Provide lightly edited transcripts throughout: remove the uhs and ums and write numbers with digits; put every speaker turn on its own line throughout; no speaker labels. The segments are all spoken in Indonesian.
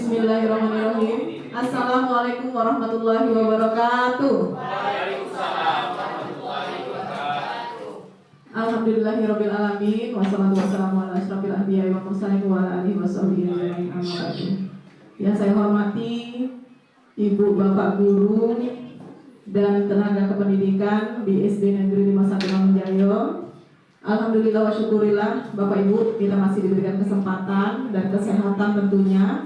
Bismillahirrahmanirrahim. Assalamualaikum warahmatullahi wabarakatuh.
Waalaikumsalam warahmatullahi wabarakatuh.
Alhamdulillahirabbil alamin wassalatu wassalamu ala asyrofil anbiya'i wal mursalin wa ala alihi washabihi ajmain amma ba'du. Yang saya hormati Ibu Bapak Guru dan tenaga kependidikan di SD Negeri 51 Mangunjaya. Alhamdulillah wa syukurillah Bapak Ibu, kita masih diberikan kesempatan dan kesehatan tentunya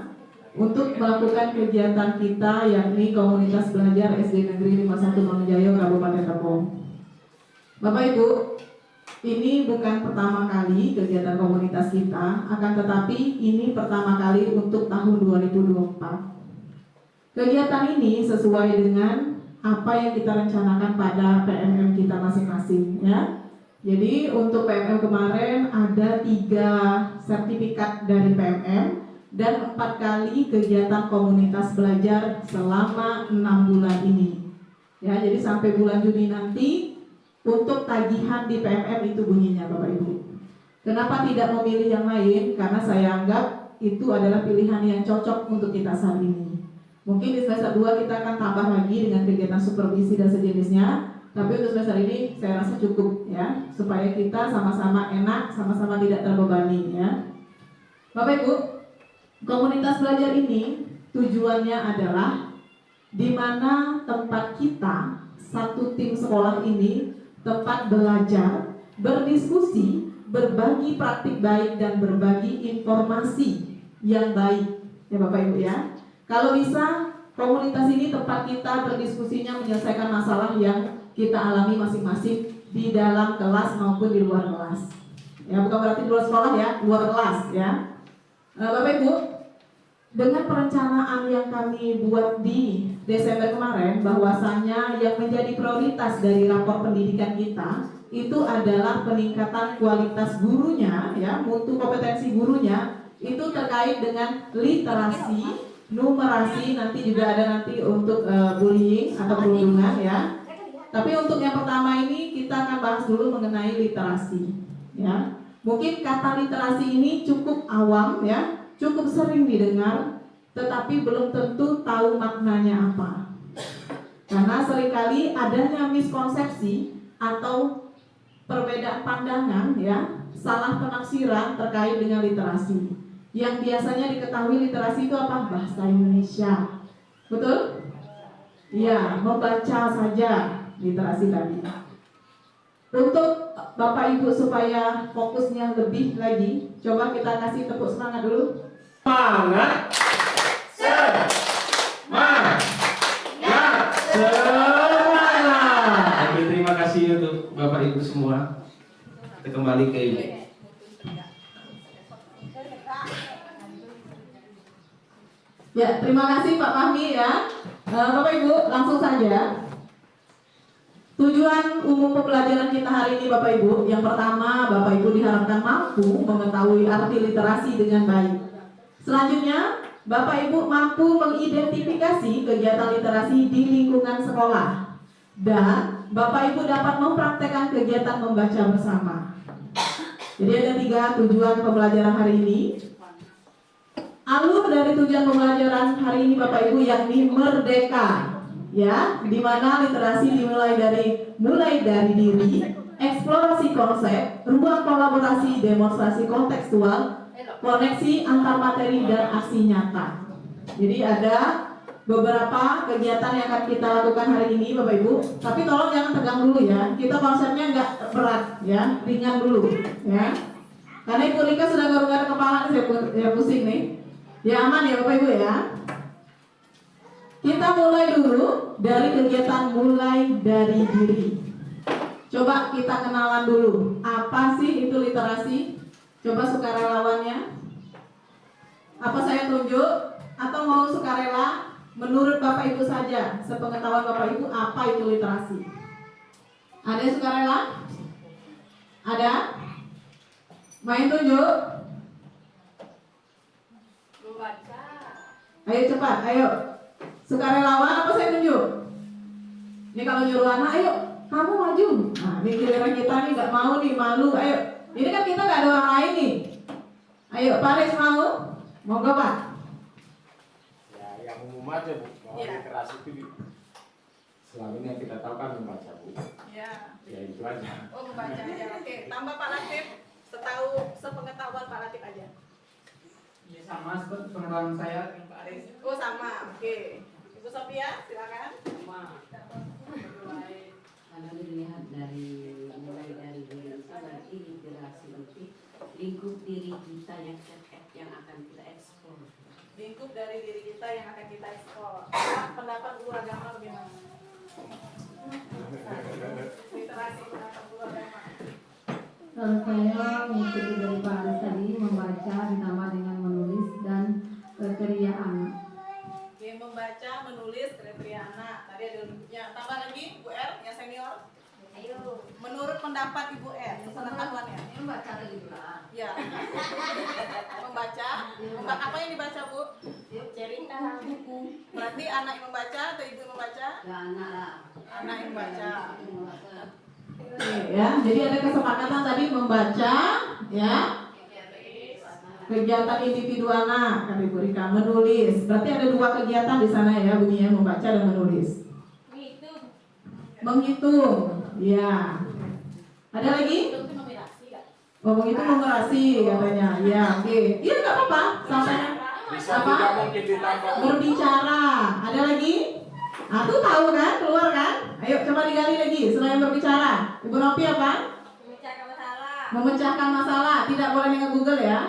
untuk melakukan kegiatan kita, yakni komunitas belajar SD Negeri 51 Mangunjaya Kabupaten Tepung. Bapak Ibu, ini bukan pertama kali kegiatan komunitas kita, akan tetapi ini pertama kali untuk tahun 2024. Kegiatan ini sesuai dengan apa yang kita rencanakan pada PMM kita masing-masing, ya. Jadi untuk PMM kemarin ada 3 sertifikat dari PMM dan 4 kali kegiatan komunitas belajar selama 6 bulan ini. Ya, jadi sampai bulan Juni nanti untuk tagihan di PMM itu bunyinya Bapak Ibu. Kenapa tidak memilih yang lain? Karena saya anggap itu adalah pilihan yang cocok untuk kita saat ini. Mungkin di semester 2 kita akan tambah lagi dengan kegiatan supervisi dan sejenisnya. Tapi untuk semester ini saya rasa cukup, ya, supaya kita sama-sama enak, sama-sama tidak terbebani, ya. Bapak Ibu, komunitas belajar ini tujuannya adalah di mana tempat kita, satu tim sekolah ini, tempat belajar, berdiskusi, berbagi praktik baik dan berbagi informasi yang baik, ya Bapak Ibu, ya. Kalau bisa, komunitas ini tempat kita berdiskusinya menyelesaikan masalah yang kita alami masing-masing di dalam kelas maupun di luar kelas. Ya, bukan berarti di luar sekolah, ya, luar kelas, ya. Bapak Ibu, dengan perencanaan yang kami buat di Desember kemarin, bahwasannya yang menjadi prioritas dari rapor pendidikan kita itu adalah peningkatan kualitas gurunya, ya, mutu kompetensi gurunya, itu terkait dengan literasi, numerasi, nanti juga ada nanti untuk bullying atau perundungan, ya. Tapi untuk yang pertama ini kita akan bahas dulu mengenai literasi, ya. Mungkin kata literasi ini cukup awam, ya, cukup sering didengar, tetapi belum tentu tahu maknanya apa. Karena seringkali adanya miskonsepsi atau perbedaan pandangan, ya, salah penafsiran terkait dengan literasi. Yang biasanya diketahui literasi itu apa? Bahasa Indonesia. Betul? Iya, membaca saja literasi tadi. Untuk Bapak Ibu supaya fokusnya lebih lagi, coba kita kasih tepuk semangat dulu.
Semangat, semangat, semangat. Oke, terima kasih untuk Bapak Ibu semua. Kita kembali ke Ibu.
Ya, terima kasih Pak Fahmi, ya. Bapak Ibu, langsung saja. Tujuan umum pembelajaran kita hari ini Bapak Ibu, yang pertama Bapak Ibu diharapkan mampu mengetahui arti literasi dengan baik. Selanjutnya, Bapak Ibu mampu mengidentifikasi kegiatan literasi di lingkungan sekolah. Dan Bapak Ibu dapat mempraktekkan kegiatan membaca bersama. Jadi ada 3 tujuan pembelajaran hari ini. Alur dari tujuan pembelajaran hari ini Bapak Ibu yakni merdeka. Ya, di mana literasi dimulai dari diri, eksplorasi konsep, ruang kolaborasi, demonstrasi kontekstual, koneksi antar materi dan aksi nyata. Jadi ada beberapa kegiatan yang akan kita lakukan hari ini Bapak Ibu. Tapi tolong jangan tegang dulu, ya. Kita konsepnya nggak berat, ya, ringan dulu, ya. Karena Ibu Rika sudah garuk-garuk kepala, saya pusing nih. Ya aman ya Bapak Ibu, ya. Kita mulai dulu dari kegiatan mulai dari diri. Coba kita kenalan dulu. Apa sih itu literasi? Coba sukarelawannya. Apa saya tunjuk? Atau mau sukarela? Menurut Bapak Ibu saja, sepengetahuan Bapak Ibu, apa itu literasi? Ada yang sukarela? Ada? Main tunjuk? Ayo cepat, ayo. Sukarelawan apa saya tunjuk? Ini kalau nyuruh anak, ayo kamu maju. Nah, ini giliran kita nih nggak mau nih, malu. Ayo, ini kan kita nggak ada orang lain nih. Ayo, Pak Alex mau? Monggo Pak.
umum aja Bu, bahwa
Iya.
literasi itu selama ini yang kita tahu kan membaca Bu.
Ya.
Ya itu aja.
Oh, membaca aja. Oke, tambah Pak Latif. Sepengetahuan Pak Latif aja.
Ya sama seperti pengetahuan saya dengan Pak Aris.
Oh, sama. Oke. Ibu Sofia, silakan.
Kalau dilihat mulai dari diri itu berarti literasi itu lingkup diri kita yang akan kita eksplor.
Lingkup dari diri kita yang akan kita eksplor. Pendapat guru agama bagaimana? Literasi pendapat guru agama.
Kalau saya mengikuti dari Pak Aris tadi, membaca ditambah dengan menulis dan kriteria anak.
Oke, membaca, menulis, kriteria anak. Tadi ada lingkupnya. Tambah lagi, Bu R, yang senior.
Ayo.
Menurut pendapat Ibu R, pengetahuannya.
Ini baca lagi pula.
Ya. Membaca. Apa yang dibaca, Bu?
Cerita buku.
Berarti anak yang membaca atau ibu yang membaca?
Ya anak lah.
Anak yang membaca.
Oke, ya. Jadi ada kesepakatan tadi membaca, ya. Kegiatan individu anak, kata Ibu Rika, menulis. Berarti ada dua kegiatan di sana ya, bunyinya membaca dan menulis. Menghitung, ya. Ada lagi? Oh, menghitung numerasi katanya. Ya, oke. Iya, nggak apa-apa. Sampai
Bisa
apa?
juga mungkin ditambah Bu.
Berbicara. Ada lagi? Nah, tuh tahu kan? Keluar kan? Ayo coba digali lagi. Selain berbicara, Ibu Nopi apa?
Memecahkan masalah.
Memecahkan masalah. Tidak boleh dengan Google ya.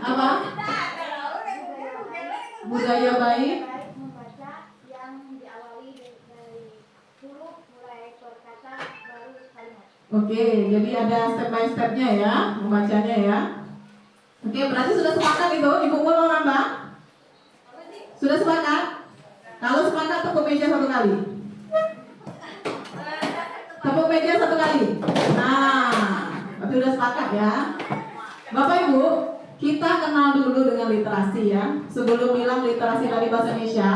Apa? Budaya baik.
Membaca yang diawali dari huruf mulai perkata baru kalimat.
Oke, jadi ada step by stepnya ya, membacanya ya. Oke, berarti sudah sepakat itu. Ibu mau nambah? Sudah sepakat? Kalau sepakat tepuk meja satu kali. Tepuk meja satu kali. Nah, berarti sudah sepakat ya. Bapak Ibu, kita kenal dulu dengan literasi ya. Sebelum bilang literasi dari bahasa Indonesia,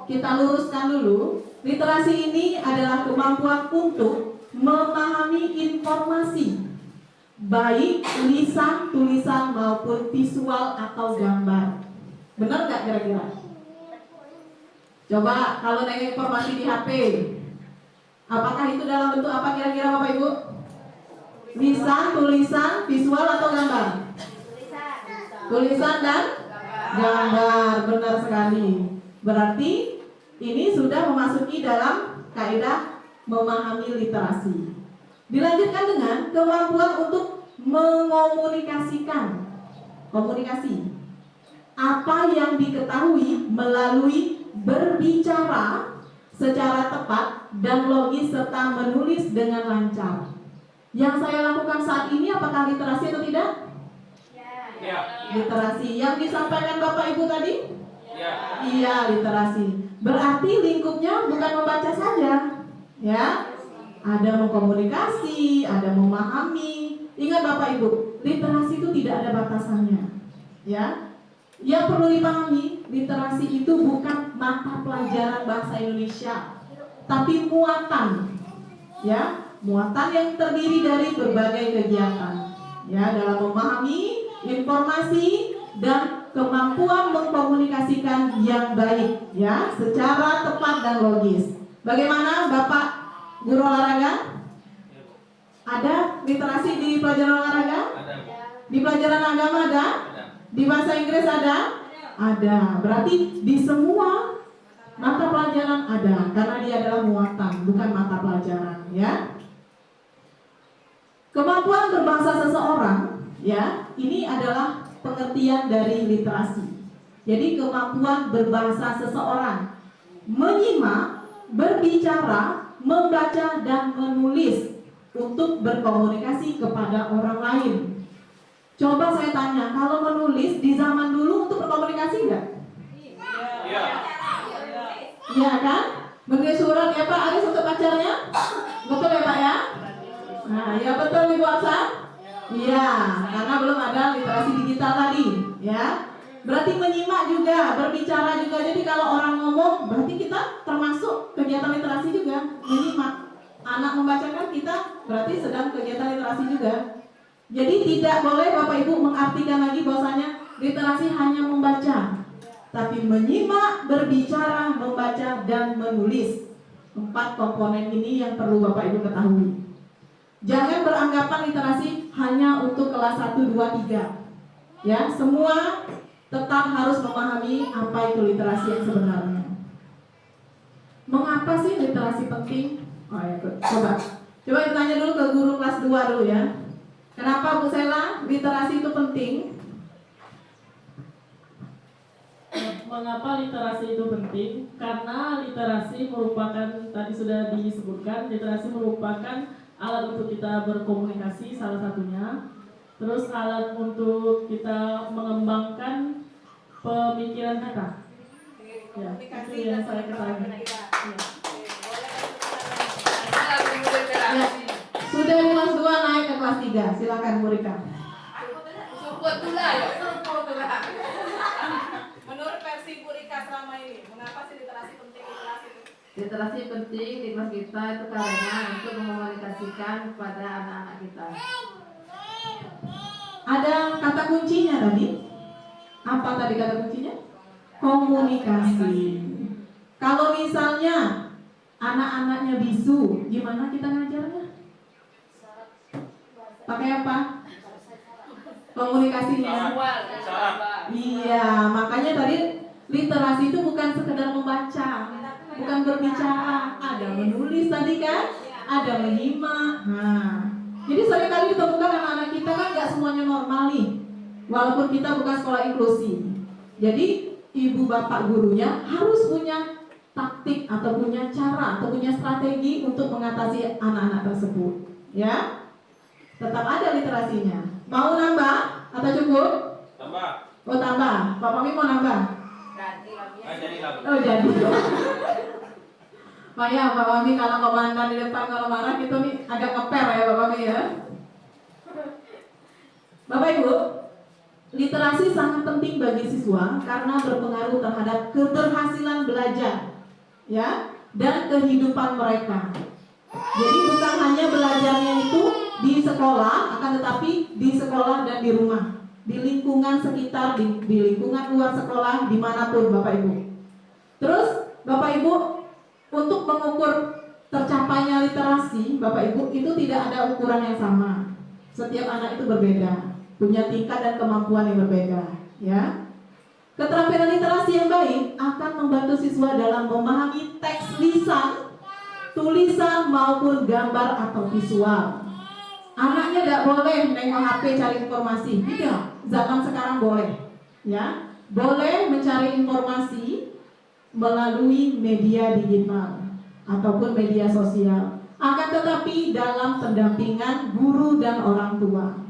kita luruskan dulu. Literasi ini adalah kemampuan untuk memahami informasi, baik lisan, tulisan maupun visual atau gambar. Benar nggak kira-kira? Coba kalau nengok informasi di HP, apakah itu dalam bentuk apa kira-kira Bapak Ibu? Lisan, tulisan, visual atau gambar? Tulisan dan gambar, benar sekali. Berarti ini sudah memasuki dalam kaidah memahami literasi. Dilanjutkan dengan kemampuan untuk mengomunikasikan. Komunikasi. Apa yang diketahui melalui berbicara secara tepat dan logis serta menulis dengan lancar. Yang saya lakukan saat ini apakah literasi atau tidak?
Ya.
Literasi. Yang disampaikan Bapak Ibu tadi?
Ya.
Iya, literasi. Berarti lingkupnya bukan membaca saja, ya. Ada mengkomunikasi, ada memahami. Ingat Bapak Ibu, literasi itu tidak ada batasannya, ya. Yang perlu dipahami, literasi itu bukan mata pelajaran bahasa Indonesia, tapi muatan, ya, muatan yang terdiri dari berbagai kegiatan, ya, dalam memahami informasi dan kemampuan mengkomunikasikan yang baik, ya, secara tepat dan logis. Bagaimana Bapak guru olahraga? Ada literasi di pelajaran olahraga?
Ada.
Di pelajaran agama ada?
Ada.
Di bahasa Inggris ada? Ada. Berarti di semua mata pelajaran ada, karena dia adalah muatan, bukan mata pelajaran, ya. Kemampuan berbahasa seseorang, ya, ini adalah pengertian dari literasi. Jadi kemampuan berbahasa seseorang, menyimak, berbicara, membaca dan menulis untuk berkomunikasi kepada orang lain. Coba saya tanya, kalau menulis di zaman dulu untuk berkomunikasi enggak?
Iya.
Iya kan? Menulis surat ya Pak Aris untuk pacarnya? Betul ya Pak ya? Nah, ya betul Ibu Aksa? Iya, karena belum ada literasi digital tadi, ya. Berarti menyimak juga, berbicara juga. Jadi kalau orang ngomong, berarti kita termasuk kegiatan literasi juga, menyimak. Anak membacakan kita, berarti sedang kegiatan literasi juga. Jadi tidak boleh Bapak Ibu mengartikan lagi bahwasanya literasi hanya membaca. tapi menyimak, berbicara, membaca, dan menulis. 4 komponen ini yang perlu Bapak Ibu ketahui. Jangan beranggapan literasi hanya untuk kelas 1, 2, 3. Ya, semua tetap harus memahami apa itu literasi yang sebenarnya. Mengapa sih literasi penting? Oh ya, coba ditanya dulu ke guru kelas 2 dulu ya. Kenapa Bu Sela literasi itu penting?
Mengapa literasi itu penting? Karena literasi merupakan, tadi sudah disebutkan, literasi merupakan alat untuk kita berkomunikasi salah satunya. Terus alat untuk kita mengembangkan pemikiran kita. Ya, itu yang saya ketahui.
Ya, sudah di kelas 2 naik ke kelas 3. Silakan Bu Rika.
Menurut versi Bu Rika selama ini, mengapa sih literasi penting literasi itu?
Literasi penting di kelas kita itu karena untuk mengkomunikasikan kepada anak-anak kita.
Ada kata kuncinya tadi. Apa tadi kata kuncinya? Komunikasi. Kalau misalnya anak-anaknya bisu, gimana kita ngajarnya? Pakai apa? Komunikasinya. Iya, makanya tadi literasi itu bukan sekedar membaca, bukan berbicara, ada menulis tadi kan, ada menyimak. Nah, jadi seringkali ditemukan anak-anak kita kan nggak semuanya normal nih, walaupun kita bukan sekolah inklusi. Jadi ibu bapak gurunya harus punya taktik atau punya cara atau punya strategi untuk mengatasi anak-anak tersebut. Ya, tetap ada literasinya. Mau nambah atau cukup?
Tambah.
Oh tambah. Pak Mami mau nambah?
Jadi lah.
Oh jadi. Pak ya, Pak Mami kalau komandan di depan kalau marah gitu nih agak ngeper ya Pak Mami ya. Bapak Ibu, literasi sangat penting bagi siswa karena berpengaruh terhadap keberhasilan belajar, ya, dan kehidupan mereka. Jadi bukan hanya belajarnya itu di sekolah, akan tetapi di sekolah dan di rumah, di lingkungan sekitar, di lingkungan luar sekolah, dimanapun Bapak Ibu. Terus Bapak Ibu, untuk mengukur tercapainya literasi, Bapak Ibu, itu tidak ada ukuran yang sama. Setiap anak itu berbeda, punya tingkat dan kemampuan yang berbeda, ya. Keterampilan literasi yang baik akan membantu siswa dalam memahami teks lisan, tulisan maupun gambar atau visual. Anaknya tidak boleh nengok HP cari informasi, tidak. Zaman sekarang boleh, ya, boleh mencari informasi melalui media digital ataupun media sosial. Akan tetapi dalam pendampingan guru dan orang tua.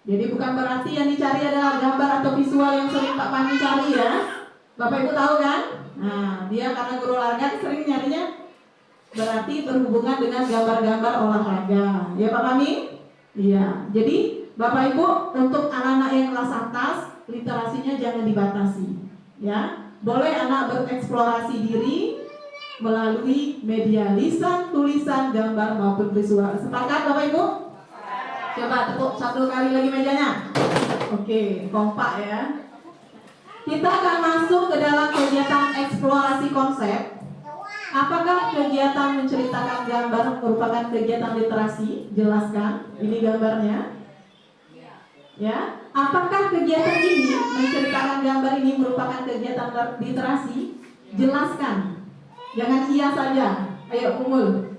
Jadi bukan berarti yang dicari adalah gambar atau visual yang sering Pak Pani cari ya. Bapak Ibu tahu kan? Nah, dia karena guru olahraga sering nyarinya berarti berhubungan dengan gambar-gambar olahraga. Ya Pak Pani? Iya. Jadi Bapak Ibu untuk anak-anak yang kelas atas literasinya jangan dibatasi. Ya, boleh anak bereksplorasi diri melalui media lisan, tulisan, gambar maupun visual. Sepakat Bapak Ibu? Coba tepuk 1 kali lagi mejanya. Oke, kompak ya. Kita akan masuk ke dalam kegiatan eksplorasi konsep. Apakah kegiatan menceritakan gambar merupakan kegiatan literasi? Jelaskan, ini gambarnya. Ya, apakah kegiatan ini menceritakan gambar ini merupakan kegiatan literasi? Jelaskan. Jangan iya saja. Ayo Umul.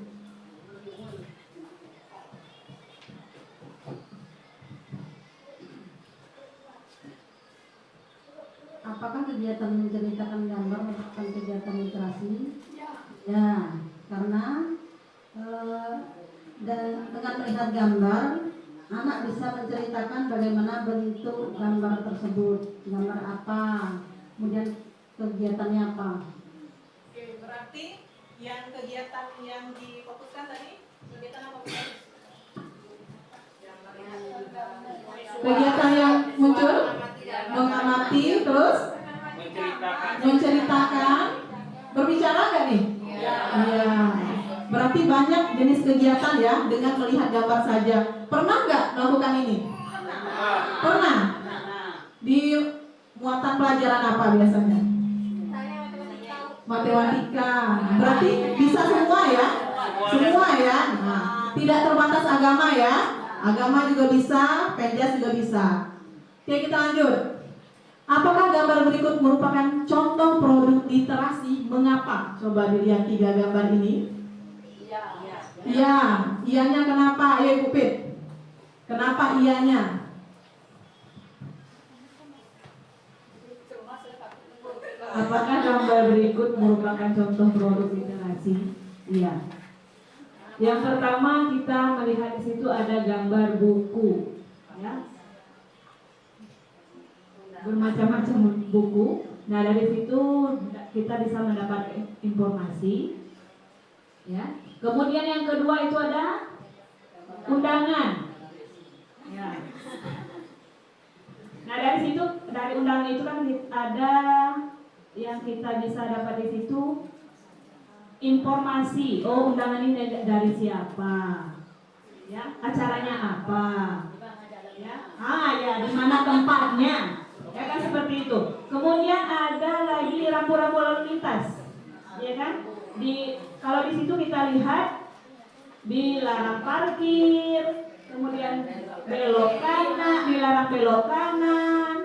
Apakah kegiatan menceritakan gambar merupakan kegiatan literasi? Ya, karena dan dengan melihat gambar, anak bisa menceritakan bagaimana bentuk gambar tersebut, gambar apa, kemudian kegiatannya apa.
Oke, berarti yang kegiatan yang difokuskan tadi kegiatan apa?
Kegiatan yang muncul mengamati, terus menceritakan, berbicara nggak nih? Iya. Berarti banyak jenis kegiatan ya dengan melihat gambar saja. Pernah nggak melakukan ini? Pernah. Di Muatan pelajaran apa biasanya?
Misalnya matematika.
Matematika. Berarti bisa semua ya? Semua ya? Nah, tidak terbatas agama ya? Agama juga bisa, penjas juga bisa. Oke, kita lanjut. Apakah gambar berikut merupakan contoh produk literasi? Mengapa? Coba dilihat 3 gambar ini. Iya, iyanya kenapa? Ayo Kupit. Kenapa iyanya?
Apakah gambar berikut merupakan contoh produk literasi? Iya. Yang pertama kita melihat di situ ada gambar buku, ya. Bermacam-macam buku. Nah, dari situ kita bisa mendapat informasi, ya. Kemudian yang kedua itu ada undangan, ya. Nah, dari situ, dari undangan itu kan ada yang kita bisa dapat di situ informasi. Oh, undangan ini dari siapa, ya, acaranya apa, ya, ya, di mana tempatnya, ya kan, seperti itu. Kemudian ada lagi rambu-rambu lalu lintas, ya kan. Kalau di situ kita lihat dilarang parkir, kemudian belok kanan, dilarang belok kanan.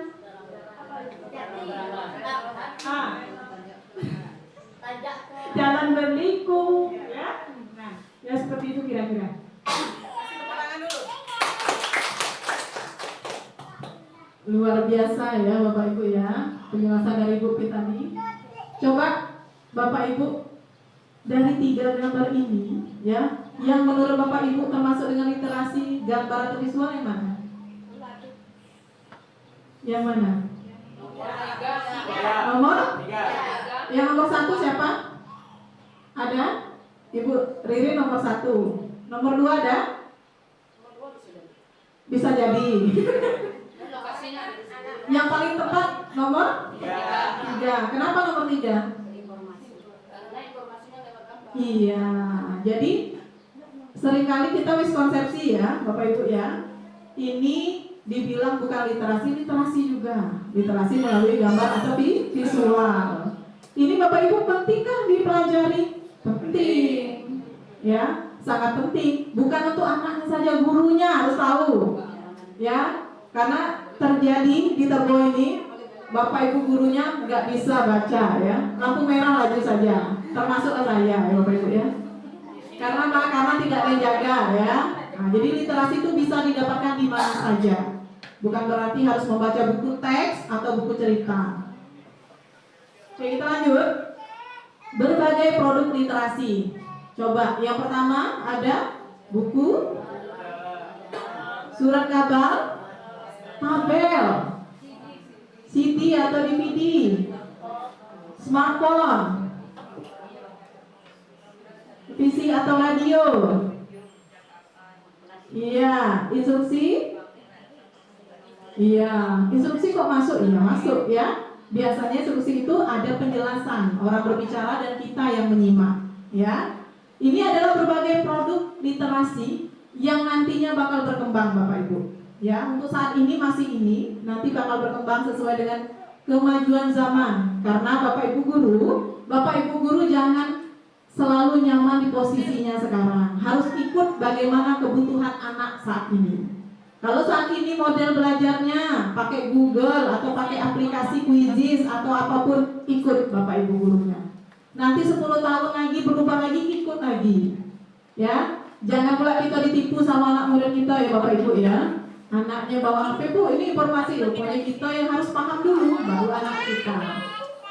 Jalan berliku, ya. Nah, ya seperti itu kira-kira.
Tangan dulu.
Luar biasa ya Bapak Ibu ya, penjelasan dari Bu Pi tadi. Coba Bapak Ibu, dari 3 gambar ini ya, yang menurut Bapak Ibu termasuk dengan literasi gambar atau visual yang mana? Yang mana? Nomor? Yang nomor 1 siapa? Ada? Ibu Riri nomor 1. Nomor 2 ada? Bisa jadi. Yang paling tepat nomor 3. Kenapa nomor 3? Iya, jadi seringkali kita miskonsepsi ya Bapak Ibu ya. Ini dibilang bukan literasi, literasi juga. Literasi melalui gambar atau visual. Ini Bapak Ibu pentingkah dipelajari? Penting, ya, sangat penting. Bukan untuk anaknya saja, gurunya harus tahu, ya. Karena terjadi di Terbo ini, Bapak Ibu gurunya nggak bisa baca, ya. Lampu merah laju saja, termasuk saya, ya Bapak Ibu ya. Karena tidak menjaga, ya. Nah, jadi literasi itu bisa didapatkan di mana saja. Bukan berarti harus membaca buku teks atau buku cerita. Oke, kita lanjut. Berbagai produk literasi. Coba, yang pertama ada buku, surat kabar, tabel, CD atau DVD, smartphone, PC atau radio. Iya, instruksi. Iya, instruksi kok masuk? Iya, masuk ya. Biasanya instruksi itu ada penjelasan, orang berbicara dan kita yang menyimak, ya. Ini adalah berbagai produk literasi yang nantinya bakal berkembang Bapak Ibu. Ya, untuk saat ini masih ini, nanti bakal berkembang sesuai dengan kemajuan zaman. Karena Bapak Ibu guru jangan selalu nyaman di posisinya sekarang. Harus ikut bagaimana kebutuhan anak saat ini. Kalau saat ini model belajarnya pakai Google atau pakai aplikasi Quizizz atau apapun, ikut Bapak Ibu gurunya. Nanti 10 tahun lagi berubah lagi, ikut lagi. Ya, jangan pula kita ditipu sama anak muda kita ya Bapak Ibu ya. Anaknya bawa HP, Bu, ini informasi loh. Pokoknya kita yang harus paham dulu, baru anak kita.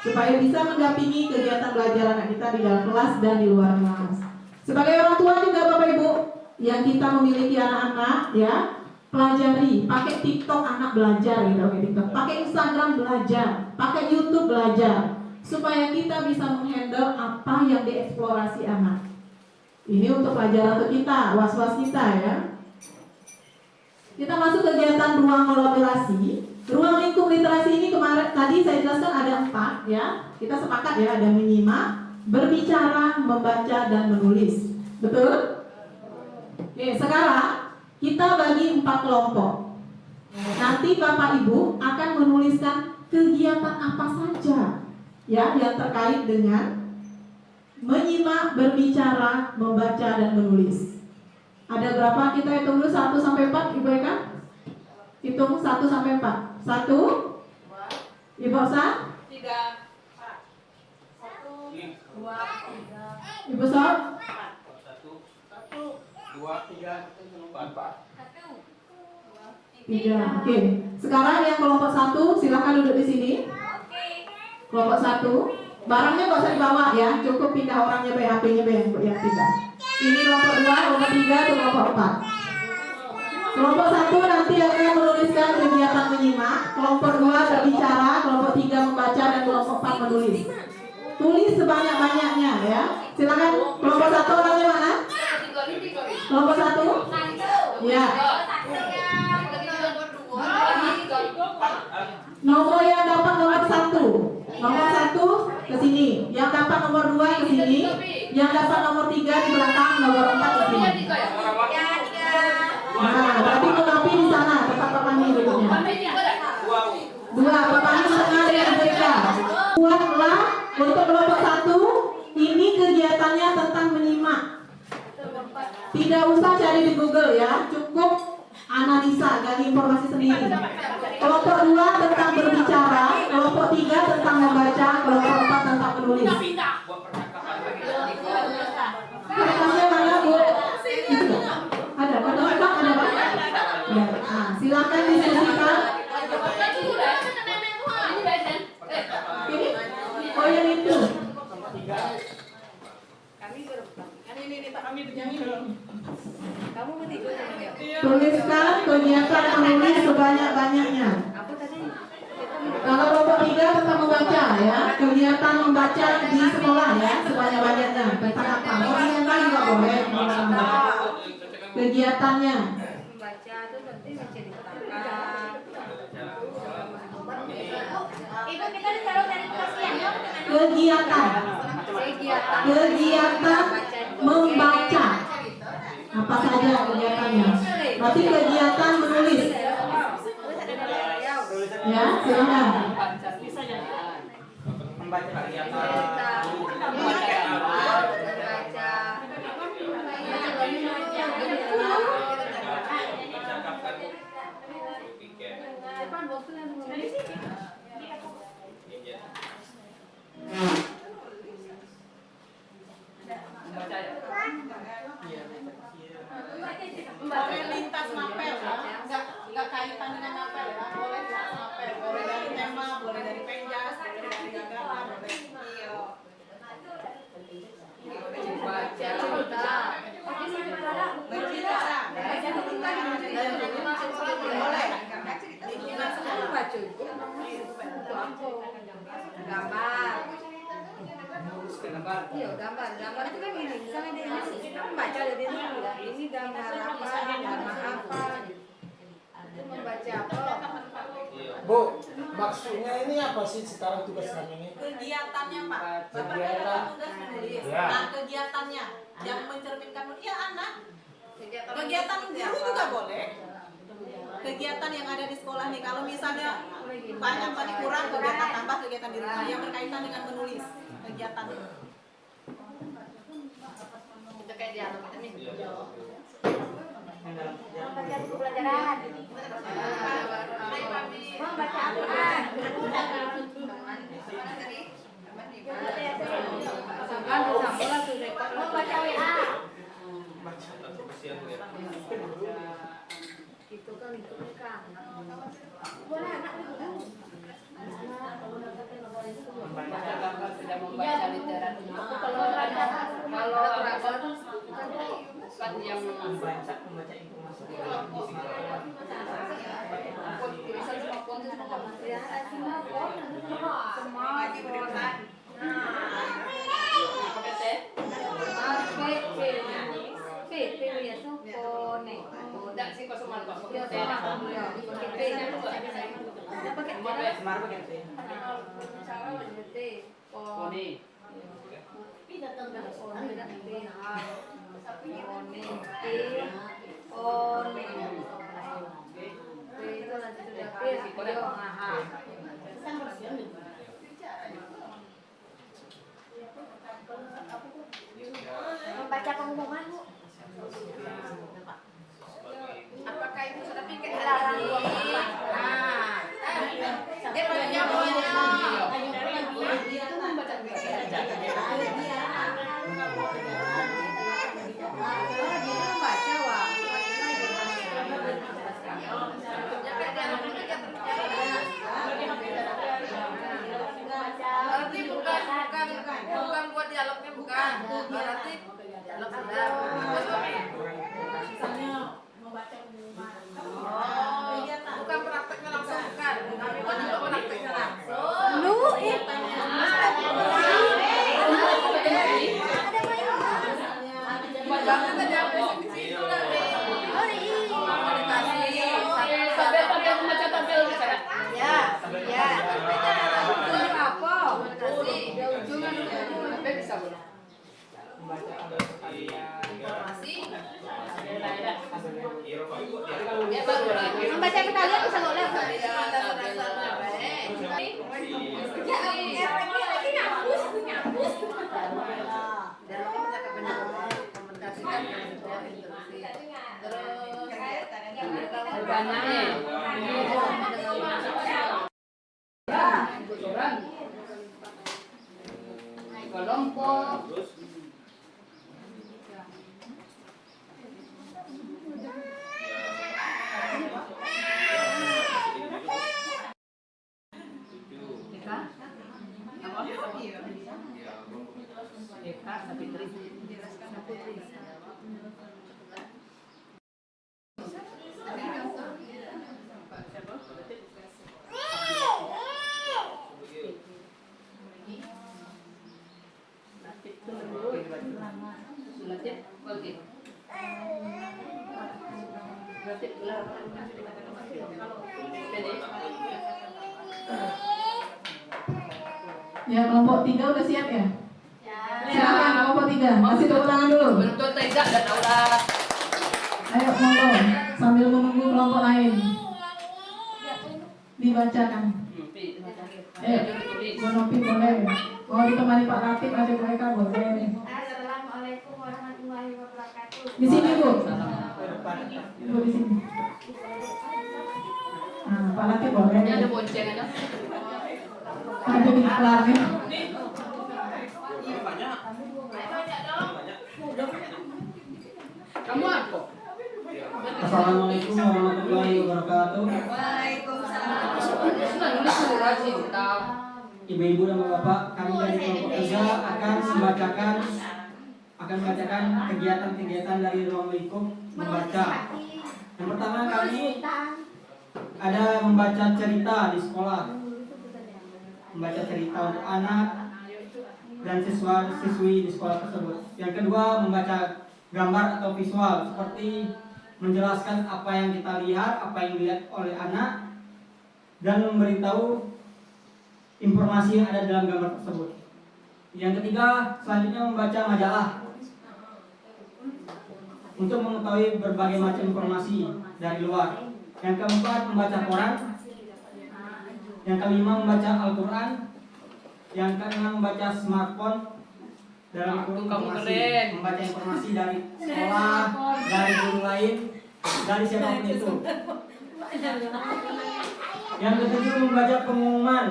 Supaya bisa mendampingi kegiatan belajar anak kita di dalam kelas dan di luar kelas. Sebagai orang tua juga Bapak Ibu, yang kita memiliki anak-anak ya, pelajari, pakai TikTok anak belajar gitu, pakai TikTok, pakai Instagram belajar, pakai YouTube belajar, supaya kita bisa menghandle apa yang dieksplorasi anak. Ini untuk pelajaran untuk kita, was-was kita ya. Kita masuk kegiatan ruang kolaborasi. Ruang lingkup literasi ini kemarin tadi saya jelaskan ada 4 ya. Kita sepakat ya, ada menyimak, berbicara, membaca dan menulis. Betul? Oke, sekarang kita bagi 4 kelompok. Nanti Bapak Ibu akan menuliskan kegiatan apa saja ya yang terkait dengan menyimak, berbicara, membaca dan menulis. Ada berapa? Kita hitung dulu 1 sampai 4, Ibu Eka. Hitung 1 sampai 4. 1. Ibu Sa?
3, 4. 1, 2, 3,
Ibu Sob? 3. Oke. Sekarang yang kelompok 1 silakan duduk di sini. Kelompok 1. Barangnya nggak usah dibawa ya, cukup pindah orangnya HP-nya yang pindah. Ini kelompok 2, kelompok 3, atau kelompok 4. Kelompok 1 nanti akan menuliskan kegiatan menyimak, kelompok 2 berbicara, kelompok 3 membaca, dan kelompok 4 menulis. Tulis sebanyak-banyaknya ya. Silakan kelompok 1 orangnya mana? Kelompok 1? Ya. Nomor yang dapat nomor 1. Nomor 1 ke sini. Yang dapat nomor 2 ke sini. Yang dapat nomor 3 di belakang, nomor 4 ke sini. Nah, berarti mengapi di sana tempat Bapak Ni duduknya. 2, Bapak Ni setengah dengan mereka. Buatlah untuk kelompok 1. Ini kegiatannya tentang menyimak. Tidak usah cari di Google ya, cukup analisa, gali informasi sendiri. Kelompok 2 tentang berbicara, kelompok 3 tentang membaca, kelompok 4 tentang menulis. Kertasnya mana Bu? Itu. Ada, ada Pak? Ya. Nah, silakan diskusikan. Ini? Oh yang itu. Tuliskan kegiatan menulis sebanyak-banyaknya. Kalau kelompok 3 tentang membaca ya, kegiatan membaca di sekolah ya, sebanyak-banyaknya. Tentang apa? Komentar juga boleh. Kegiatannya.
Membaca itu penting menceritakan. Ibu kita ditaruh dari kasihan.
Kegiatan membaca. Apa saja kegiatannya? Berarti kegiatan menulis. Ya, silakan.
Membaca
boleh lintas mapel ya, nggak kaitan dengan mapel ya, boleh lintas mapel, boleh dari tema, boleh dari penjas, boleh dari agama, boleh
Gambar itu kan gini, misalnya dia kita membaca dari ini gambar apa, itu membaca apa.
Bu, maksudnya ini apa sih sekarang tugas kami ini?
kegiatannya Pak. Bapak kan dapat tugas menulis.
Ya.
Nah kegiatannya yang mencerminkan ya anak. Kegiatan guru juga boleh. Kegiatan yang ada di sekolah nih, kalau misalnya banyak tadi kurang, kegiatan tambah, kegiatan di rumah yang berkaitan dengan menulis kegiatan. Itu kayak dialog kita nih.
Membaca buku pelajaran. Membaca Al-Quran. Membaca WA. Itu kan boleh anak
Sudah membaca literatur. Kalau kan yang
membaca informasi
tulisan semua font itu semua
Kelompok
Ya, kelompok 3 udah siap ya? Silakan kelompok 3, kasih tepuk tangan dulu.
bentuk tegak dan aulat.
Ayo monggo, sambil menunggu kelompok lain dibacakan. Bu Nopi boleh. Mau ditemani Pak Latif, adik mereka boleh.
Assalamualaikum warahmatullahi wabarakatuh.
Di sini Bu. Bu di sini. Nah, Pak Latif boleh.
Ini ada bonceng ada.
Ada di kelarnya.
Kamu apa?
Assalamualaikum warahmatullahi wabarakatuh.
Sudah nulis surat cinta.
Ibu-ibu dan bapak, kami dari kelompok 3 akan membacakan kegiatan-kegiatan dari ruang lingkup membaca. Yang pertama kami ada membaca cerita di sekolah, membaca cerita untuk anak dan siswa-siswi di sekolah tersebut. Yang kedua membaca gambar atau visual seperti menjelaskan apa yang kita lihat, apa yang dilihat oleh anak, dan memberitahu informasi yang ada dalam gambar tersebut. Yang ketiga, selanjutnya membaca majalah untuk mengetahui berbagai macam informasi dari luar. Yang keempat, membaca koran. Yang kelima, membaca Al-Quran. Yang keenam, membaca smartphone dalam kurung informasi, membaca informasi dari sekolah, dari guru lain, dari siapapun itu. Yang ketujuh, membaca pengumuman.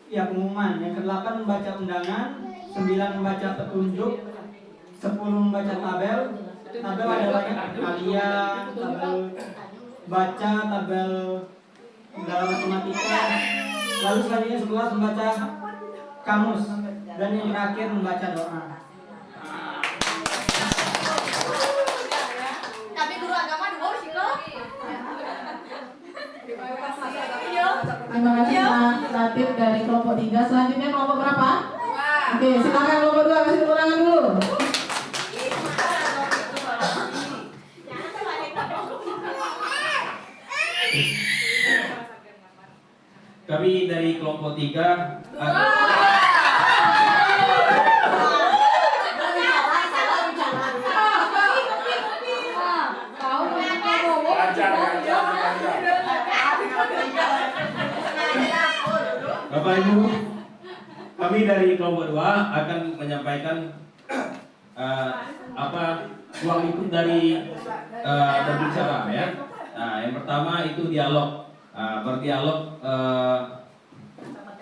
Ya, pengumuman. Yang kedelapan, membaca undangan. 9, membaca petunjuk. 10, membaca tabel. Tabel ada banyak, kalian, tabel baca, tabel dalam matematika. Lalu selanjutnya 11, membaca kamus. Dan yang terakhir, membaca doa.
Tapi guru agama dua sih kok.
Terima kasih Pak Latif dari kelompok 3. Selanjutnya kelompok berapa? Oke, silakan kelompok 2, kasih tepuk tangan dulu.
Kami dari kelompok 3 Bapak Ibu, kami dari kelompok 2 akan menyampaikan ruang lingkup dari berbicara ya. Nah, yang pertama itu dialog. Berdialog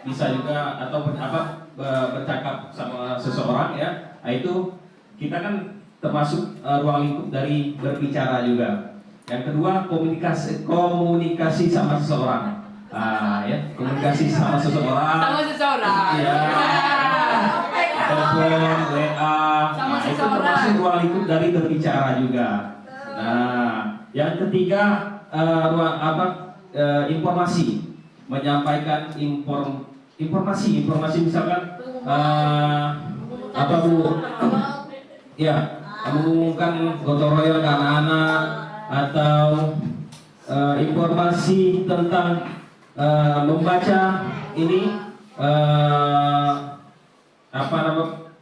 bisa juga atau bercakap sama seseorang ya. Nah, itu kita kan termasuk ruang lingkup dari berbicara juga. Yang kedua komunikasi sama seseorang. Ya, komunikasi sama seseorang.
Sama seseorang.
Iya. Telepon, WA.
Sama
Itu
seseorang.
termasuk ruang lingkup dari berbicara juga. Nah, yang ketiga informasi, menyampaikan informasi misalkan Bu? Ya, mengumumkan gotong royong ke anak-anak atau informasi tentang membaca ini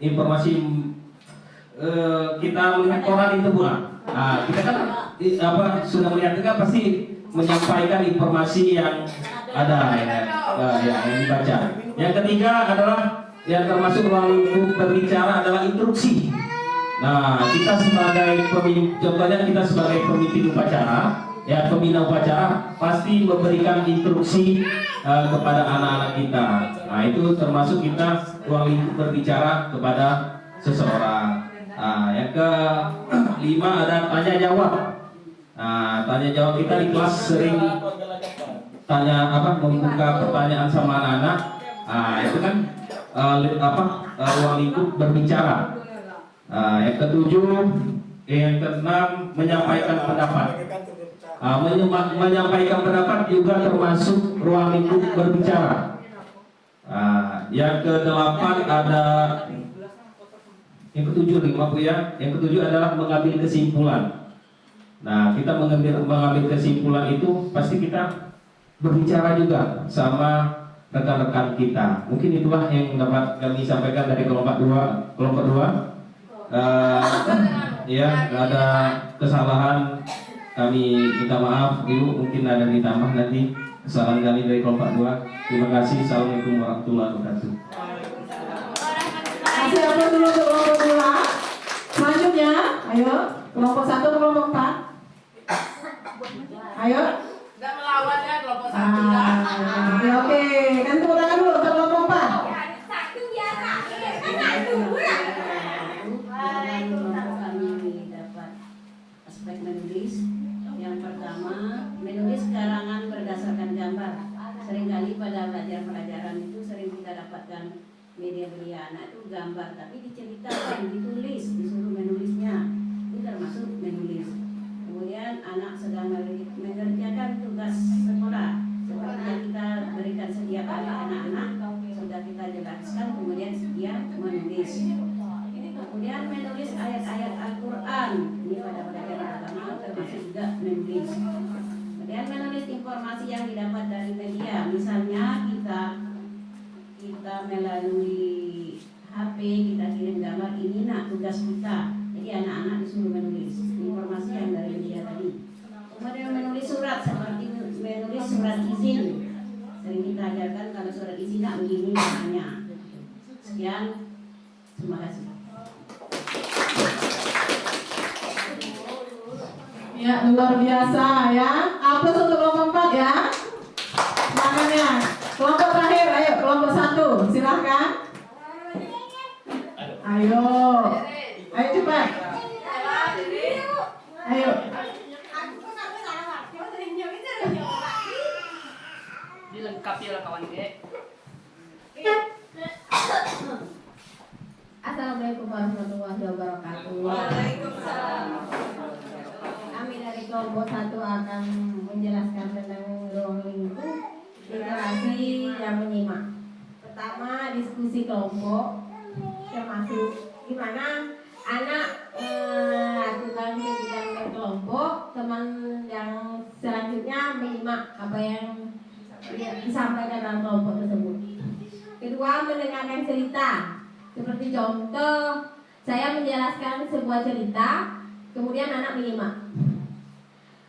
informasi kita melihat koran itu Bu. Nah, kita kan sudah melihat kan pasti menyampaikan informasi yang ada yang dibaca. Yang ketiga adalah yang termasuk ruang lingkup berbicara adalah instruksi. Nah, kita sebagai contohnya kita sebagai pemimpin upacara, ya pembina upacara pasti memberikan instruksi kepada anak-anak kita. Nah, itu termasuk kita ruang lingkup berbicara kepada seseorang. Nah, yang kelima ada tanya jawab. Nah, tanya jawab kita di kelas sering membuka pertanyaan sama anak-anak. Nah, itu kan ruang lingkup berbicara. Yang ketujuh, yang keenam menyampaikan pendapat. Menyampaikan pendapat juga termasuk ruang lingkup berbicara. Yang kedelapan ada yang ketujuh Yang ketujuh adalah mengambil kesimpulan. Nah, kita mengambil kesimpulan itu pasti kita berbicara juga sama rekan-rekan kita. Mungkin itulah yang dapat kami sampaikan dari kelompok 2. Ya, ada kesalahan kami minta maaf, Ibu, mungkin ada ditambah nanti kesalahan kami dari kelompok 2. Terima kasih. Assalamualaikum warahmatullahi wabarakatuh.
Kasih apa dulu untuk kelompok 2. Selanjutnya, ayo kelompok 1 ke kelompok 4. Ayo.
Nggak melawan ya kelompok 1
Oke, kan tepuk tangan dulu untuk kelompok 4.
Satu biasa.
Kami dapat aspek menulis. Yang pertama, menulis karangan berdasarkan gambar. Seringkali pada pelajaran itu sering kita dapatkan media belia anak itu gambar, tapi diceritakan, ditulis, disuruh menulisnya. Itu termasuk menulis. Kemudian anak sedang mengerjakan tugas sekolah seperti yang kita berikan setiap kali anak-anak sudah kita jelaskan, kemudian dia menulis. Kemudian menulis ayat-ayat Al-Quran, ini pada pelajaran pertama termasuk juga menulis. Kemudian menulis informasi yang didapat dari media, misalnya kita melalui HP kita kirim gambar, ini nak tugas kita. Jadi anak-anak disuruh menulis informasi yang dari media tadi. Kemudian menulis surat, seperti menulis surat izin. Sering kita ajarkan kalau surat izin nak begini namanya. Sekian, terima kasih.
Ya, luar biasa ya. Aplaus untuk kelompok 4 ya. Semangatnya. Kelompok terakhir, ayo kelompok 1, silahkan. Ayo cepat. Ayo.
Dilengkapi oleh kawan gue.
Assalamualaikum warahmatullahi wabarakatuh.
Waalaikumsalam.
Kami dari kelompok 1 akan menjelaskan tentang ruang lingkup literasi yang menyimak. Pertama, diskusi kelompok, termasuk gimana anak lakukan kegiatan kelompok. Teman yang selanjutnya menyimak apa yang disampaikan dalam kelompok tersebut. Kedua, mendengarkan cerita. Seperti contoh, saya menjelaskan sebuah cerita, kemudian anak menyimak.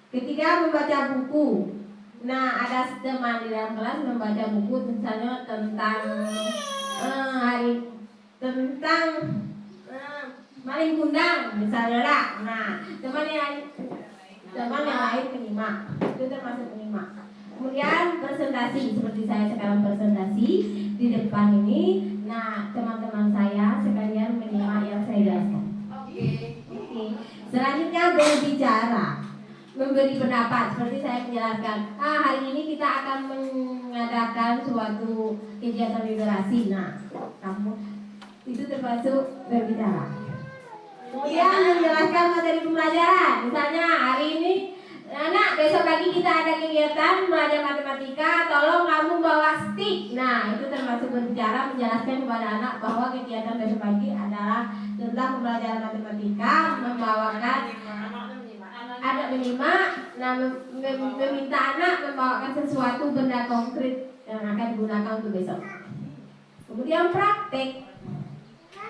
Ketiga, membaca buku. Nah, ada teman di dalam kelas membaca buku misalnya tentang maling kundang misalnya lah. Nah, teman yang lain menyimak, itu termasuk menyimak. Kemudian presentasi, seperti saya sekarang presentasi di depan ini. Nah, teman-teman saya sekalian menyimak yang saya jelaskan. Oke. Selanjutnya berbicara, memberi pendapat. Seperti saya menjelaskan, hari ini kita akan mengadakan suatu kegiatan literasi. Nah, kamu itu termasuk berbicara. Kemudian menjelaskan materi pembelajaran. Misalnya hari ini, anak, besok pagi kita ada kegiatan belajar matematika, tolong kamu bawa stick. Nah, itu termasuk berbicara, menjelaskan kepada anak bahwa kegiatan besok pagi adalah tentang pembelajaran matematika, membawakan anak menyimak, nah meminta anak membawakan sesuatu benda konkret yang akan digunakan untuk besok. Kemudian praktek.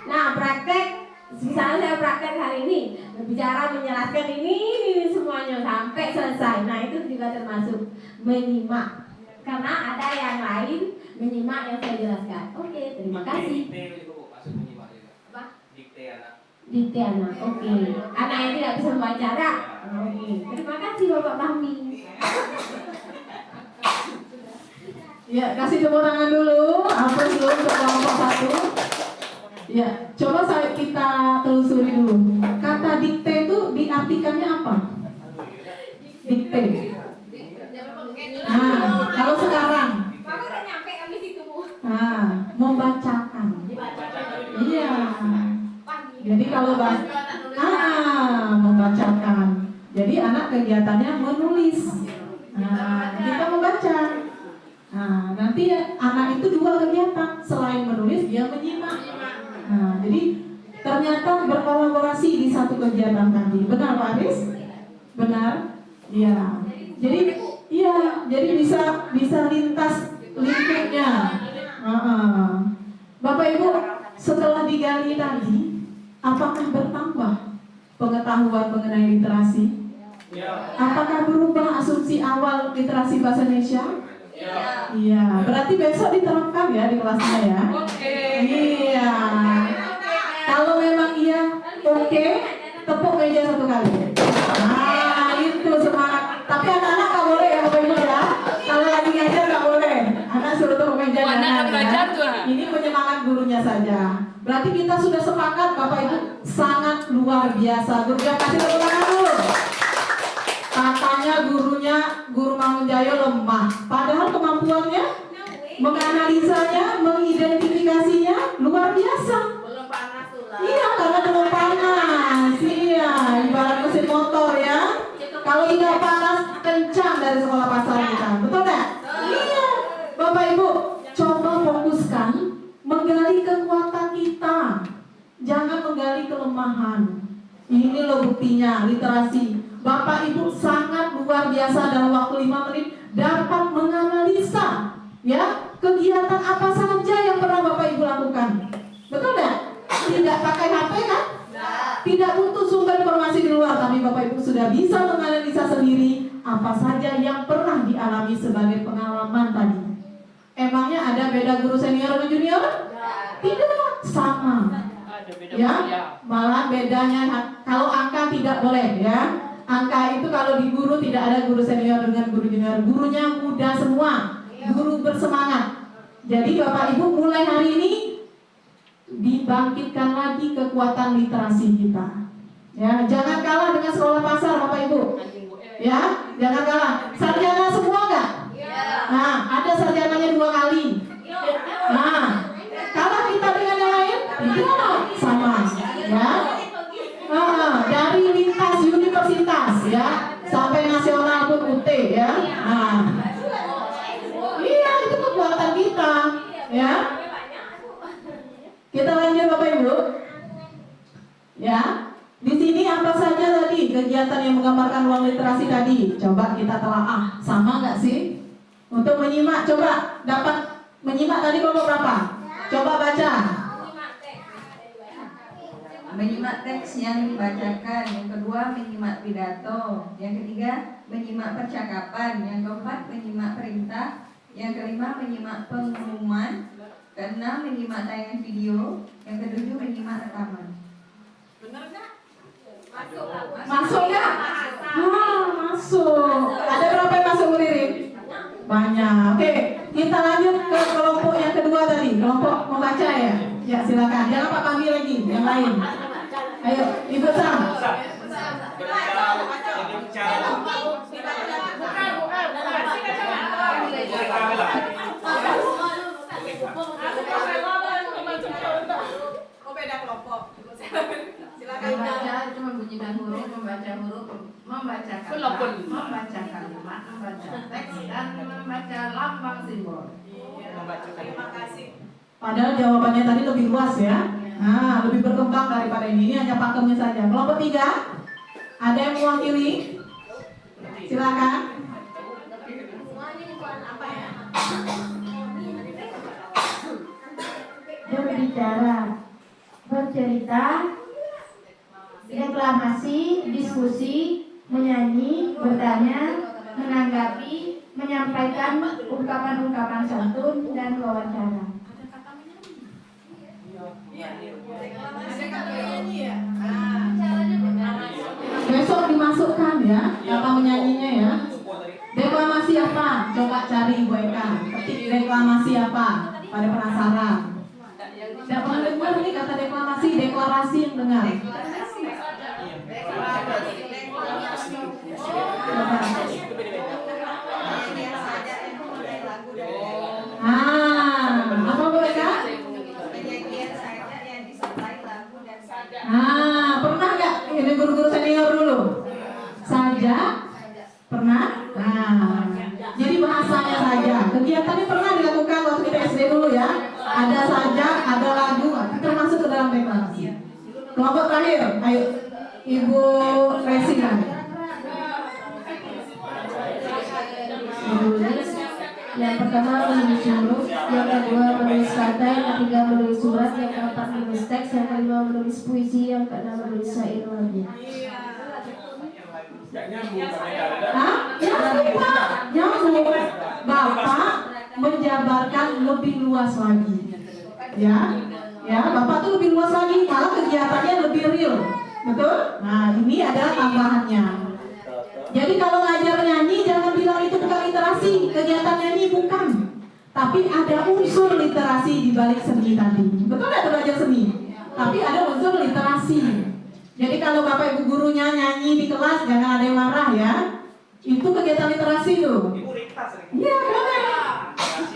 Nah, praktek Misalnya saya praktek hari ini, berbicara menjelaskan ini semuanya sampai selesai. Nah itu juga termasuk menyimak. Karena ada yang lain menyimak yang saya jelaskan. Oke, terima kasih. Apa? Dikte anak. Oke. Anak yang tidak bisa membaca. Oke. Terima kasih Bapak Fahmi.
Ya, kasih tepuk tangan dulu. Aplaus dulu untuk kelompok 1. Ya, coba kita telusuri dulu. Kata dikte itu diartikannya apa? Dikte. Nah, kalau sekarang, membacakan. Iya. Jadi kalau membacakan. Jadi anak kegiatannya menulis. Kita membaca. Nah, nanti anak itu dua kegiatan. Selain menulis, dia menyimak. Jadi ternyata berkolaborasi di satu kegiatan tadi. Benar Pak Aris? Benar? Iya. Jadi bisa lintas lingkupnya. Bapak Ibu, setelah digali tadi, apakah bertambah pengetahuan mengenai literasi? Apakah berubah asumsi awal literasi bahasa Indonesia? Iya. Berarti besok diterapkan ya di kelasnya ya. Iya. Kalau memang iya, oke, tepuk meja satu kali. Nah, itu semangat. Tapi anak-anak nggak boleh ya Bapak Ibu ya. Kalau lagi ngajar nggak boleh. Anak suruh tepuk meja jangan ya. Ini penyemangat gurunya saja. Berarti kita sudah sepakat Bapak Ibu sangat luar biasa. Gurunya kasih tepuk tangan dulu. Katanya Guru Mangunjaya lemah. Padahal kemampuannya menganalisanya, mengidentifikasinya luar biasa.
Belum panas tuh lah.
Iya, karena belum panas. Iya, ibarat mesin motor ya. Kalau tidak panas, kencang dari sekolah pasar kita. Betul nggak? Iya. Bapak Ibu, coba fokuskan menggali kekuatan kita. Jangan menggali kelemahan. Ini loh buktinya, literasi. Bapak Ibu sangat luar biasa dalam waktu 5 menit dapat menganalisa ya kegiatan apa saja yang pernah Bapak Ibu lakukan. Betul nggak? Tidak pakai HP kan? Tidak butuh sumber informasi di luar, tapi Bapak Ibu sudah bisa menganalisa sendiri apa saja yang pernah dialami sebagai pengalaman tadi. Emangnya ada beda guru senior dan junior? Tidak, sama. Ya, malah bedanya kalau angka tidak boleh ya. Angka itu kalau di guru tidak ada guru senior dengan guru junior. Gurunya muda semua, guru bersemangat. Jadi Bapak Ibu mulai hari ini dibangkitkan lagi kekuatan literasi kita. Ya, jangan kalah dengan sekolah pasar Bapak Ibu. Ya, jangan kalah. Sarjana semua enggak? Nah, ada sarjananya 2 kali. Nah, kalah kita dengan yang lain? Tidak, sama. Ya. Dari lintas universitas ya sampai nasional pun UT ya. Nah, iya itu kekuatan kita ya. Kita lanjut Bapak Ibu. Ya, di sini apa saja tadi kegiatan yang menggambarkan ruang literasi tadi? Coba kita telaah, sama nggak sih? Untuk menyimak, coba dapat menyimak tadi kelompok berapa? Coba baca.
Menyimak teks yang dibacakan, yang kedua menyimak pidato, yang ketiga menyimak percakapan, yang keempat menyimak perintah, yang kelima menyimak pengumuman, keenam menyimak tayangan video, yang ketujuh menyimak rekaman.
Bener nggak?
Masuk nggak? Masuk. Ada berapa yang masuk Lirin? Banyak. Oke, kita lanjut ke kelompok yang kedua tadi, kelompok membaca ya. Ya silakan. Jangan Pak Fahmi lagi, yang lain. Ayo, Ibu Sam.
Oh beda kelompok. Silakan.
Membaca itu membunyikan huruf, membaca huruf, membaca kata, membaca kalimat, membaca teks, dan membaca lambang simbol.
Terima kasih.
Padahal jawabannya tadi lebih luas ya. Nah, lebih berkembang daripada ini. Ini hanya pakemnya saja. Kelompok 3, ada yang mewakili? Silakan.
Berbicara, bercerita, deklamasi, diskusi, menyanyi, bertanya, menanggapi, menyampaikan ungkapan-ungkapan santun, dan wawancara.
Besok dimasukkan ya kata menyanyinya ya. Deklamasi apa? Coba cari Ibu Eka. Ketik deklamasi apa? Pada penasaran. Tidak pernah dengar nih kata deklamasi, deklarasi yang dengar. Apa Bu Eka? Pernah nggak? Ini guru-guru senior dulu. Saja? Pernah? Jadi bahasanya saja. Kegiatannya pernah dilakukan waktu kita SD dulu ya. Ada saja, ada lagu, termasuk ke dalam deklarasi. Kelompok terakhir, ayo Ibu Resi kan.
Menulis. Yang pertama menulis huruf, yang kedua menulis kata, yang ketiga menulis surat, yang keempat menulis teks, yang kelima menulis puisi, yang keenam menulis syair lagu. Nyambung. Bapak menjabarkan lebih luas lagi. Ya, Bapak tuh lebih luas lagi, malah kegiatannya lebih real. Betul? Nah, ini adalah tambahannya. Jadi kalau ngajar nyanyi jangan bilang itu bukan literasi, kegiatan nyanyi bukan. Tapi ada unsur literasi di balik seni tadi. Betul nggak belajar seni? Tapi ada unsur literasi. Jadi kalau Bapak Ibu gurunya nyanyi di kelas jangan ada yang marah ya. Itu kegiatan literasi tuh. Iya, boleh.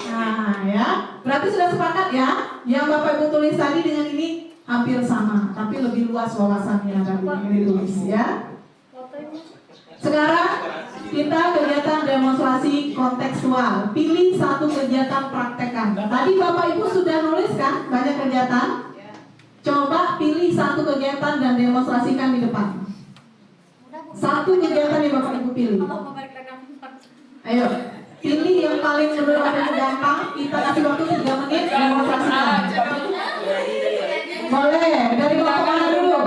Nah, ya. Berarti sudah sepakat ya? Yang Bapak Ibu tulis tadi dengan ini hampir sama, tapi lebih luas wawasannya tadi yang ditulis ya. Sekarang kita kegiatan demonstrasi kontekstual. Pilih satu kegiatan praktekan. Tadi Bapak Ibu sudah nulis kan banyak kegiatan. Coba pilih satu kegiatan dan demonstrasikan di depan. Satu kegiatan yang Bapak Ibu pilih. Ayo, pilih yang paling menurut Bapak Ibu gampang. Kita kasih waktu 3 menit demonstrasikan. Boleh, dari kelompok mana dulu?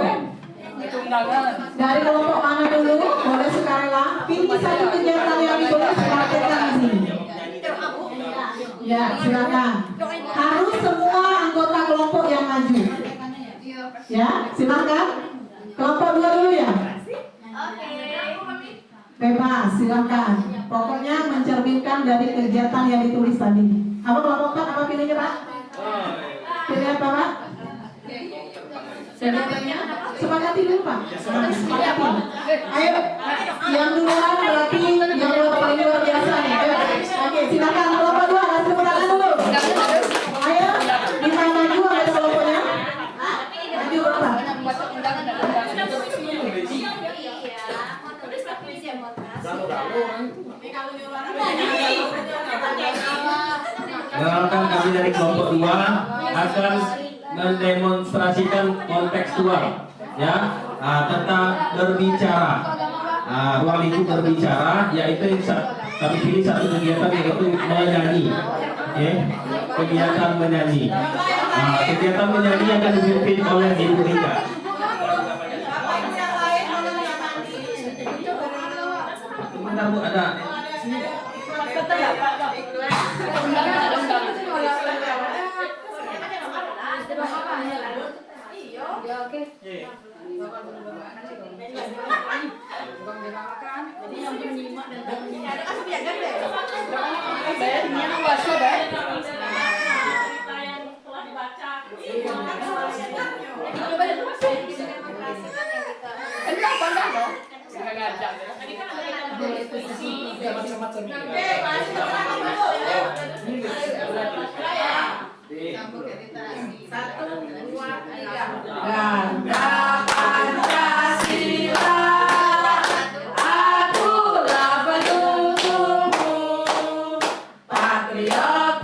Dari kelompok mana dulu? Boleh sukarela. Pilih satu kegiatan yang ditulis praktekkan di sini. Ya, silakan. Harus semua anggota kelompok yang maju. Ya, silakan. Kelompok 2 dulu ya. Bebas, silakan. Pokoknya mencerminkan dari kegiatan yang ditulis tadi. Apa kelompok apa pilihnya Pak? Pilih apa Pak? Sepakati dulu Pak. Sepakati. Ayo, yang duluan berarti yang paling luar biasa nih. Ayo. Oke, silakan kelompok 2 kasih tepuk tangan dulu. Ayo, di mana maju ada kelompoknya? Maju berapa?
Kenalkan kami dari kelompok 2 akan mendemonstrasikan kontekstual ya tentang berbicara. Ruang lingkup berbicara yaitu kami pilih satu kegiatan yaitu menyanyi. Kegiatan menyanyi. Kegiatan menyanyi akan dipimpin oleh Ibu Rika. Bentar Bu, ada.
Ganda Pancasila, akulah penuturmu, patriot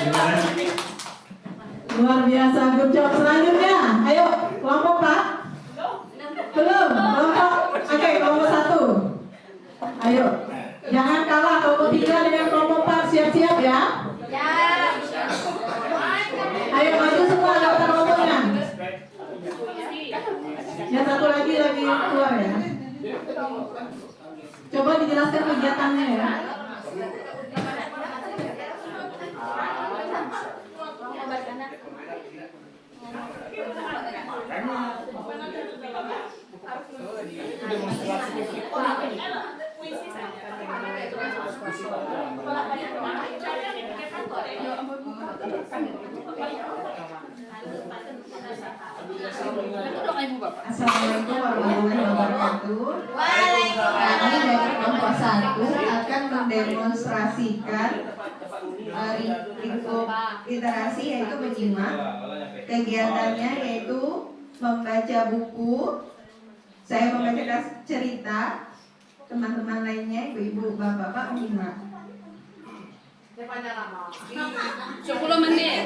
Terima kasih.
Luar biasa, good job. Selanjutnya, ayo kelompok Pak. Belum, kelompok. Oke, kelompok 1. Ayo, jangan kalah kelompok 3 dengan kelompok 4. Siap-siap ya. Ayo maju semua daftar kelompoknya. Yang satu lagi keluar ya. Coba dijelaskan kegiatannya ya.
Assalamualaikum warahmatullahi wabarakatuh. Kami dari kelompok 1 akan mendemonstrasikan lingkup literasi, yaitu menyimak. Kegiatannya yaitu membaca buku. Saya membaca cerita, teman-teman lainnya, ibu-ibu, bapak-bapak menyimak.
10 menit.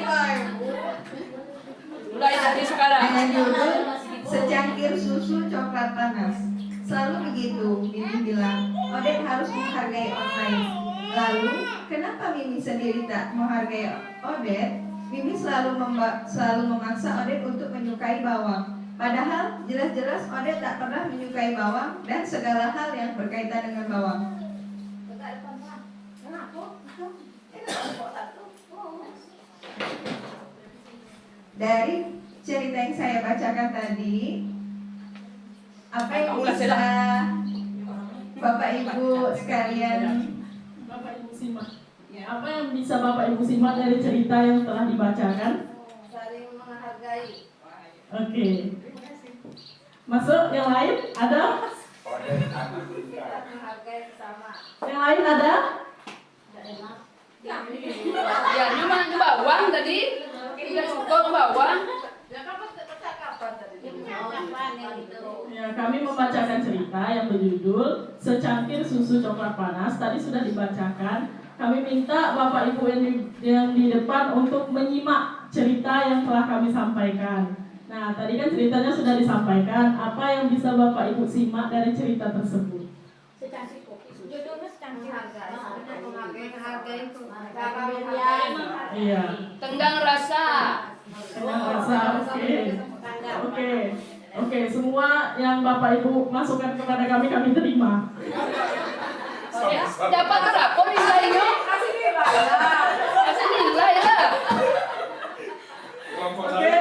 Mulai dari sekarang.
Dengan judul Secangkir Susu Coklat Panas. Selalu begitu, Mimi bilang, Odet harus menghargai online. Lalu, kenapa Mimi sendiri tak menghargai Odet? Mimi selalu memaksa Odet untuk menyukai bawang. Padahal jelas-jelas Odet tak pernah menyukai bawang dan segala hal yang berkaitan dengan bawang. Dari cerita yang saya bacakan tadi, apa yang bisa Bapak Ibu sekalian,
Bapak Ibu simak. Apa yang bisa Bapak Ibu simak dari cerita yang telah dibacakan?
Saling menghargai.
Oke. Masuk yang lain ada?
Menghargai bersama.
Yang lain ada?
Ya, cuma ke bawang tadi. Kita suka ke bawang. Ya kan percakapan tadi.
Ya, kami membacakan cerita yang berjudul Secangkir Susu Coklat Panas. Tadi sudah dibacakan. Kami minta Bapak Ibu yang di depan untuk menyimak cerita yang telah kami sampaikan. Nah, tadi kan ceritanya sudah disampaikan. Apa yang bisa Bapak Ibu simak dari cerita tersebut? Iya.
Tenggang rasa.
Tenggang rasa. Oke. Semua yang Bapak Ibu masukkan kepada kami terima.
Ya, dapat berapa nilainya? Kasih nilai lah.
Oke.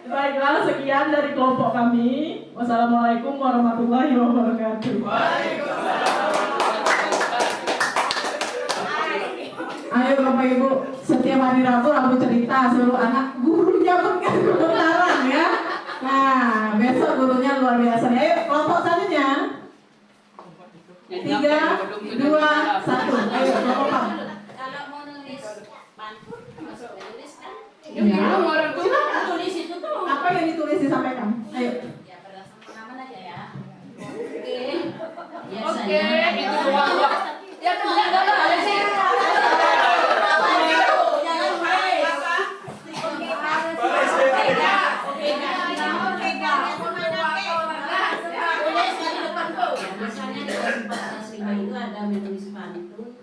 Baiklah, sekian dari kelompok kami. Wassalamualaikum warahmatullahi wabarakatuh.
Ayo Bapak Ibu, setiap hari Rabu cerita seluruh anak gurunya bergemeteran ya. Nah, besok gurunya luar biasa. Ayo kelompok selanjutnya. 3, 2, 1. Ayo kelompok Pak.
Kalau mau nulis pantun masuk menulis kan?
Ya.
Silakan tulis itu tuh.
Apa yang ditulis disampaikan? Ayo.
Ya berdasarkan pengalaman aja ya. Oke.
Oke, itu ruang. Ya kerja dalam ada sih.
Misalnya di kelas 5 itu ada menulis pantun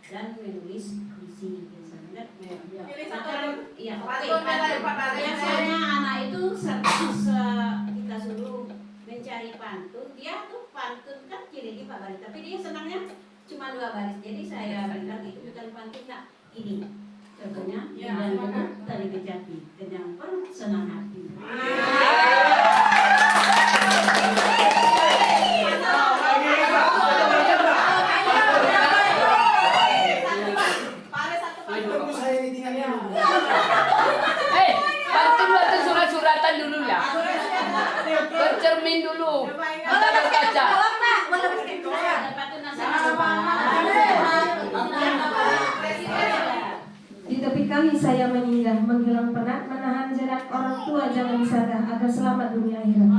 dan menulis puisi biasanya. Iya, biasanya anak itu kita suruh mencari pantun, dia tuh pantun kan ciri Pak Baris, tapi dia senangnya cuma 2 baris. Jadi saya bilang itu bukan pantun, nak ini. Contohnya, dan bentuk tali kecapi, kenyang perut, senang hati.
Pantun surat-suratan dulu ya. Bercermin dulu. Kita berkaca.
Di tepi kami saya menyinggah, menghilang penat, menahan jerat orang tua jangan disadah agar selamat dunia akhirat.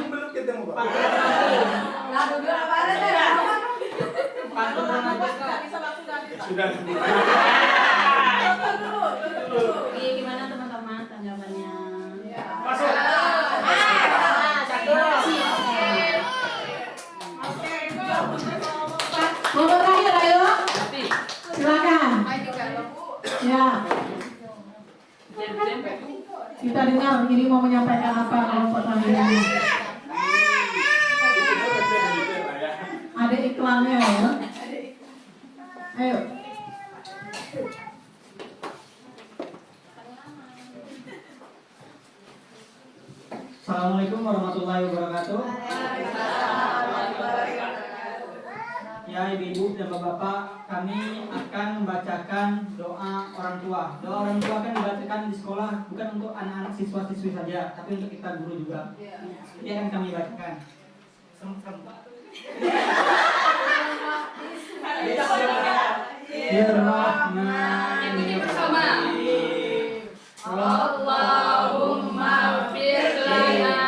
Belum ketemu Pak.
Pantun
Sudah.
Oke, gimana teman-teman tanggapannya?
Masuk.
Kelompok terakhir, ayo. Silakan. Ya. Kita dengar ini mau menyampaikan apa kelompok terakhir ini. Ada iklannya ya. Ayo.
Assalamualaikum warahmatullahi wabarakatuh. Ya ibu-ibu dan bapak-bapak, kami akan membacakan doa orang tua. Doa orang tua kan dibacakan di sekolah bukan untuk anak-anak siswa-siswi saja, tapi untuk kita guru juga. Ini akan kami bacakan. Bismillahirrahmanirrahim.
Allahumma fir lana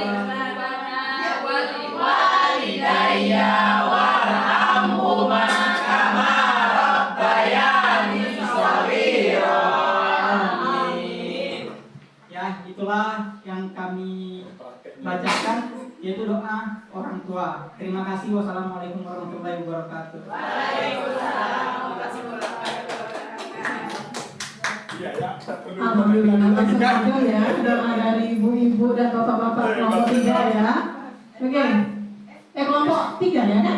rabbana wa liwalidayya warhamhuma kama rabbayani shaghira.
Amin. Ya, itulah yang kami bacakan, yaitu doa orang tua. Terima kasih. Wassalamualaikum warahmatullahi wabarakatuh.
Alhamdulillah, langsung aja ya doa dari ibu-ibu dan bapak-bapak kelompok 3 ya. Oke. Kelompok 3 ya kan?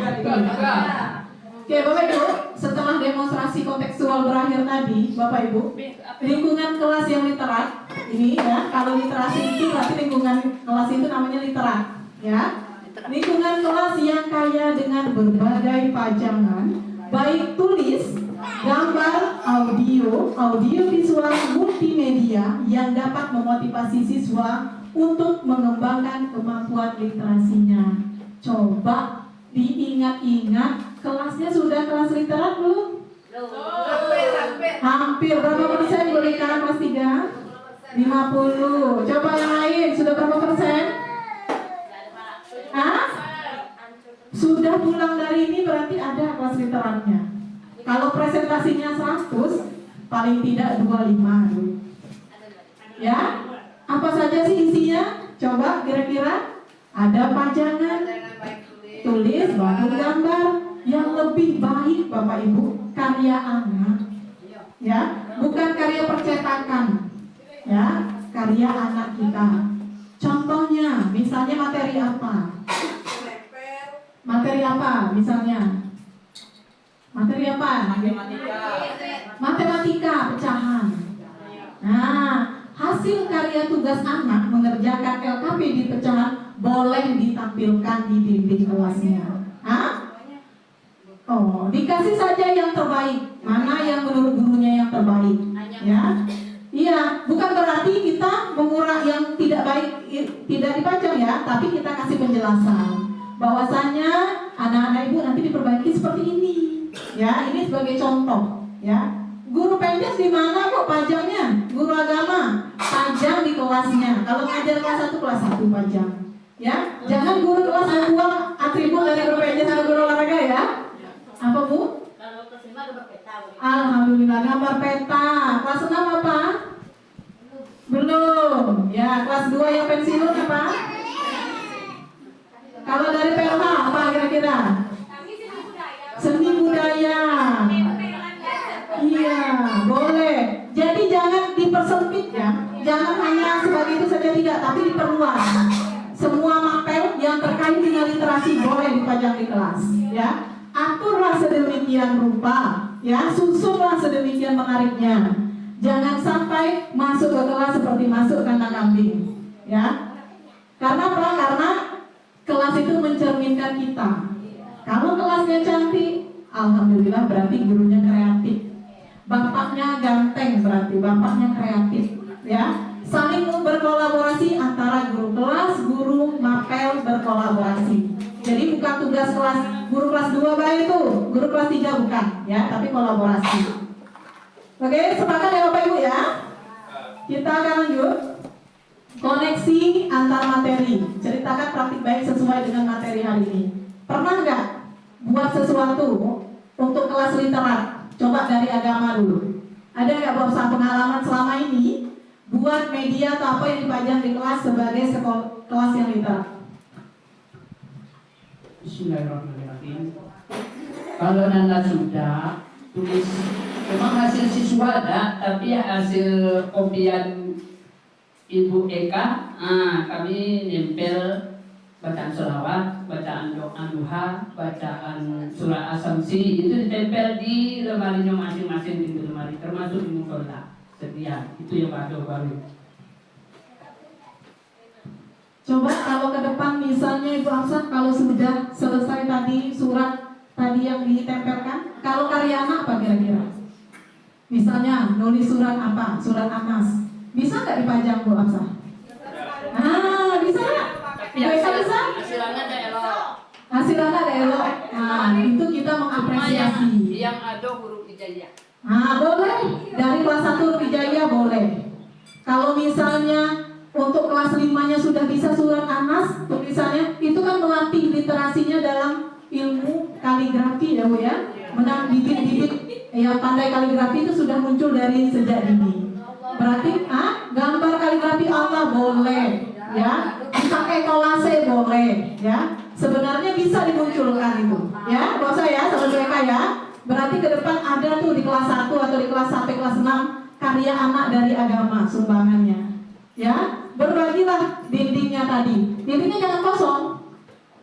Oke, Bapak Ibu, setelah demonstrasi kontekstual berakhir tadi, Bapak Ibu, lingkungan kelas yang literat ini ya, kalau literasi itu berarti lingkungan kelas itu namanya literat ya. Lingkungan kelas yang kaya dengan berbagai pajangan, baik tulis, gambar, audio visual, multimedia yang dapat memotivasi siswa untuk mengembangkan kemampuan literasinya. Coba diingat-ingat, kelasnya sudah kelas literat belum? Hampir. Berapa persen boleh kelas 3? 50. Coba yang lain, sudah berapa persen? Sudah pulang dari ini berarti ada kelas literatnya. Kalau presentasinya 100, paling tidak 25. Ya? Apa saja sih isinya? Coba kira-kira. Ada pajangan, tulis, baru gambar. Yang lebih baik Bapak Ibu, karya anak. Ya, bukan karya percetakan. Ya, karya anak kita. Contohnya, misalnya materi apa? Materi apa misalnya? Materi apa? Matematika pecahan. Nah, hasil karya tugas anak mengerjakan LKP di pecahan boleh ditampilkan di dinding kelasnya. Oh, dikasih saja yang terbaik. Mana yang menurut gurunya yang terbaik? Ya, iya. Bukan berarti kita mengurangi yang tidak baik, tidak dipajang ya, tapi kita kasih penjelasan bahwasanya anak-anak ibu nanti diperbaiki seperti ini. Ya, ini sebagai contoh. Ya, guru pendes di mana kok pajangnya? Guru agama pajang di kelasnya. Kalau ngajar kelas 1 kelas 1 pajang. Ya, jangan guru kelas 2 atribut dari guru pendes sama guru olahraga ya. Apa Bu? Alhamdulillah gambar peta. Kelas 6 apa? Belum. Ya, kelas 2 yang pensiun apa? Kalau dari PLH apa kira-kira? Seni budaya. Iya, boleh. Jadi jangan dipersempit ya. Jangan hanya sebagai itu saja tidak, tapi diperluas. Semua mapel yang terkait dengan literasi boleh dipajang di kelas, ya. Aturlah sedemikian rupa, ya. Susunlah sedemikian menariknya. Jangan sampai masuk ke kelas seperti masuk kandang kambing, ya. Karena apa? Karena kelas itu mencerminkan kita. Kalau kelasnya cantik, alhamdulillah berarti gurunya kreatif. Bapaknya ganteng berarti bapaknya kreatif, ya. Saling berkolaborasi antara guru kelas, guru mapel berkolaborasi. Jadi bukan tugas kelas guru kelas 2 baik itu, guru kelas 3 bukan, ya, tapi kolaborasi. Oke, sepakat ya Bapak Ibu ya? Kita akan lanjut. Koneksi antar materi. Ceritakan praktik baik sesuai dengan materi hari ini. Pernah nggak buat sesuatu untuk kelas literat? Coba dari agama dulu. Ada nggak Bu Hafsah pengalaman selama ini buat media atau apa yang dipajang di kelas sebagai kelas yang literat?
Bismillahirrahmanirrahim. Kalau Nanda sudah tulis, memang hasil siswa ada, tapi hasil kopian Ibu Eka, kami nempel bacaan sholawat, bacaan doa duha, bacaan surah asam-si, itu ditempel di lemarinya masing-masing, di lemari, termasuk di musola. Sekian, itu yang baru.
Coba kalau ke depan misalnya Ibu Hafsah, kalau sudah selesai tadi surat tadi yang ditempelkan, kalau karya anak apa kira-kira? Misalnya nulis surat apa? Surat Anas. Bisa nggak dipajang Bu Hafsah? Bisa nggak? Bisa? Hasil anak ada elok. Itu kita mengapresiasi.
Yang ada huruf hijaiyah.
Boleh. Dari kelas 1 huruf hijaiyah boleh. Kalau misalnya untuk kelas 5-nya sudah bisa surat Anas tulisannya, itu kan melatih literasinya dalam ilmu kaligrafi ya Bu ya. Menang bibit-bibit ya, pandai kaligrafi itu sudah muncul dari sejak dini. Berarti gambar kaligrafi Allah boleh ya, dipakai kolase boleh ya. Sebenarnya bisa dimunculkan itu ya, nggak usah ya sama mereka ya. Berarti ke depan ada tuh di kelas 1 atau di kelas sampai kelas 6 karya anak dari agama sumbangannya ya. Berbagilah dindingnya tadi, dindingnya jangan kosong,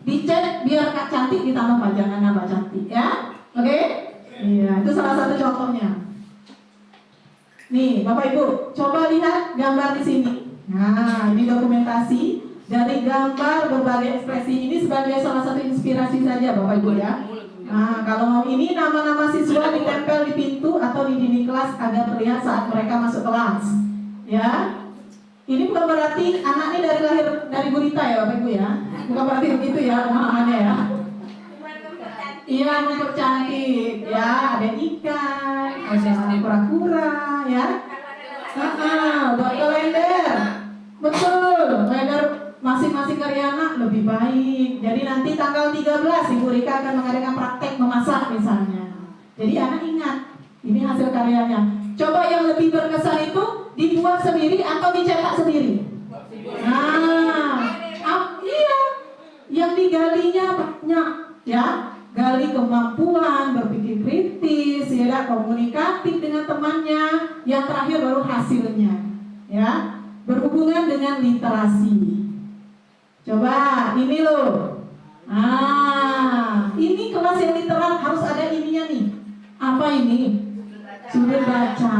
dicat biar cantik, ditambah pajangan nambah cantik ya. Oke? Iya, itu salah satu contohnya. Nih, Bapak Ibu, coba lihat gambar di sini. Nah, ini dokumentasi dari gambar berbagai ekspresi. Ini sebagai salah satu inspirasi saja, Bapak Ibu ya. Nah, kalau mau ini nama-nama siswa ditempel di pintu atau di dinding kelas agar terlihat saat mereka masuk kelas. Ya. Ini bukan berarti anak ini dari lahir dari gurita ya Bapak Ibu ya. Bukan berarti begitu ya pemahamannya ya. Iya, mempercantik ya, ada ikan, ada kura-kura ya. Buat kalender. Betul, kalender masing-masing karya anak lebih baik. Jadi nanti tanggal 13 Ibu Rika akan mengadakan praktek memasak misalnya. Jadi anak ingat, ini hasil karyanya. Coba yang lebih berkesan itu dibuat sendiri atau dicetak sendiri? Iya, yang digalinya banyak ya. Gali kemampuan berpikir kritis, ya, komunikatif dengan temannya. Yang terakhir baru hasilnya, ya, berhubungan dengan literasi. Coba ini loh. Ini kelas yang literat harus ada ininya nih. Apa ini? Sudut baca.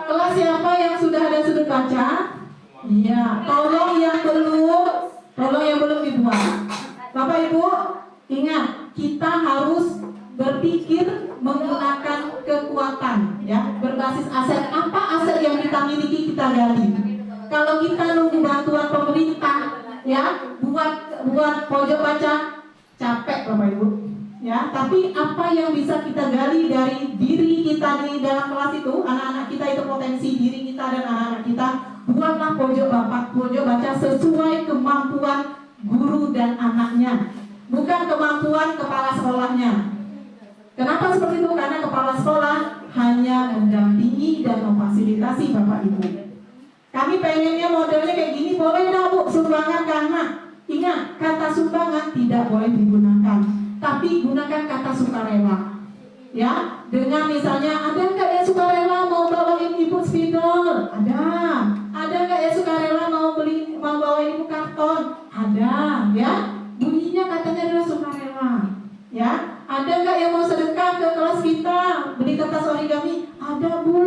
Kelas siapa yang sudah ada sudut baca? Iya, tolong yang belum dibuat. Bapak Ibu, ingat, kita harus berpikir menggunakan kekuatan ya, berbasis aset. Apa aset yang kita miliki kita gali. Kalau kita nunggu bantuan pemerintah ya, buat pojok baca, capek Bapak Ibu ya. Tapi apa yang bisa kita gali dari diri kita di dalam kelas itu, anak-anak kita itu potensi diri kita dan anak-anak kita. Buatlah pojok baca sesuai kemampuan guru dan anaknya, bukan kemampuan kepala sekolahnya. Kenapa seperti itu? Karena kepala sekolah hanya mendampingi dan memfasilitasi Bapak Ibu. Kami pengennya modelnya kayak gini, boleh dah Bu, sumbangan karena ingat, kata sumbangan tidak boleh digunakan, tapi gunakan kata sukarela. Ya, dengan misalnya ada nggak yang sukarela mau bawain ibu spidol? Ada nggak yang sukarela mau bawain ibu karton? Ada, ya. Bunyinya katanya adalah sukarela, ya. Ada nggak yang mau sedekah ke kelas kita beli kertas origami? Ada Bu,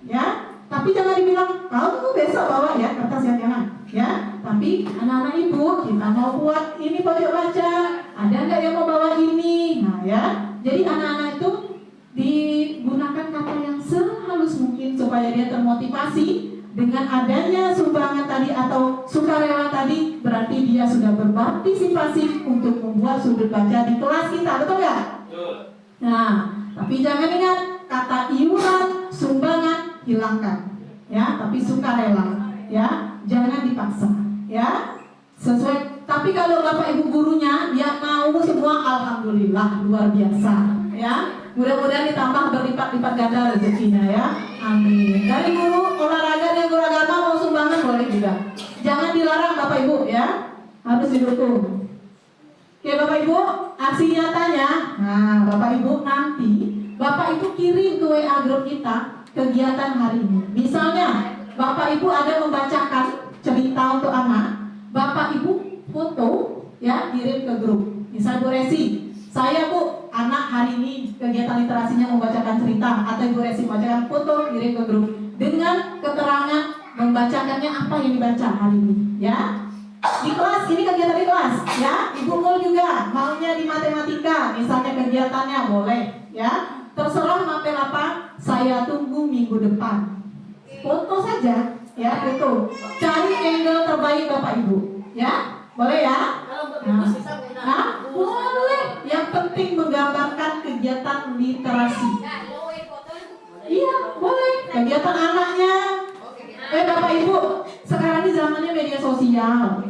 ya. Tapi jangan dibilang kamu besok bawa ya kertas yang jangan, ya. Tapi anak-anak ibu kita mau buat ini pojok baca. Ada nggak yang mau bawa ini? Nah ya. Jadi anak-anak itu digunakan kata yang sehalus mungkin supaya dia termotivasi. Dengan adanya sumbangan tadi atau sukarela tadi, berarti dia sudah berpartisipasi untuk membuat sudut baca di kelas kita, betul nggak? Betul. Nah, tapi jangan ingat kata iuran, sumbangan hilangkan, ya. Tapi sukarela, ya, jangan dipaksa, ya. Sesuai. Tapi kalau Bapak Ibu gurunya yang mau semua, alhamdulillah luar biasa. ya. Mudah-mudahan ditambah berlipat-lipat ganda rezekinya ya. Amin. Dari guru olahraga dan guru agama mau sumbangan boleh juga. Jangan dilarang Bapak Ibu ya. Harus didukung. Oke Bapak Ibu, aksi nyatanya. Nah, Bapak Ibu nanti Bapak Ibu kirim ke WA grup kita kegiatan hari ini. Misalnya Bapak Ibu ada membacakan cerita untuk anak, Bapak Ibu foto ya, kirim ke grup. Misal Bu Resi, saya Bu, anak hari ini kegiatan literasinya membacakan cerita, atau Ibu Resi membacakan foto, kirim ke grup dengan keterangan membacakannya apa yang dibaca hari ini ya. Di kelas, ini kegiatan di kelas ya. Ibu Mul juga maunya di matematika, misalnya kegiatannya boleh ya. Terserah mapel apa, saya tunggu minggu depan. Foto saja ya, foto. Cari angle terbaik Bapak Ibu ya. Boleh ya? Nah, boleh. Yang penting menggambarkan kegiatan literasi. Iya, boleh. Kegiatan anaknya. Bapak Ibu, sekarang ini zamannya media sosial.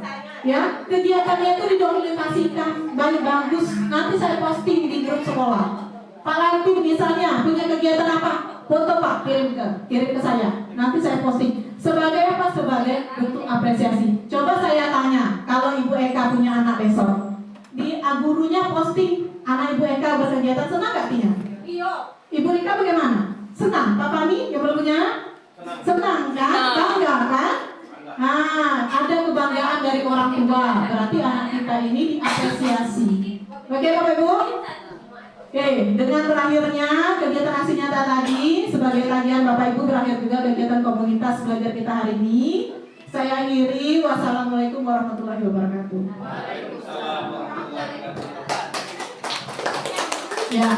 Ya, kegiatannya itu didokumentasikan, bagus. Nanti saya posting di grup sekolah. Pak Latif misalnya punya kegiatan apa? Foto Pak, kirim ke saya. Nanti saya posting. Sebagai apa? Sebagai bentuk apresiasi. Coba saya tanya, kalau Ibu Eka punya anak besok, di gurunya posting anak Ibu Eka berkegiatan, senang gak Tia? Iya. Ibu Rika bagaimana? Senang? Pak Fani yang belum punya? Senang kan? Bangga kan? Nah, ada kebanggaan dari orang tua. Berarti anak kita ini diapresiasi. Oke Bapak Ibu? Oke, dengan berakhirnya kegiatan aksi nyata tadi, sebagai tagihan Bapak Ibu, berakhir juga kegiatan komunitas belajar kita hari ini. Saya akhiri, wassalamualaikum warahmatullahi wabarakatuh.
Waalaikumsalam warahmatullahi wabarakatuh.
Ya.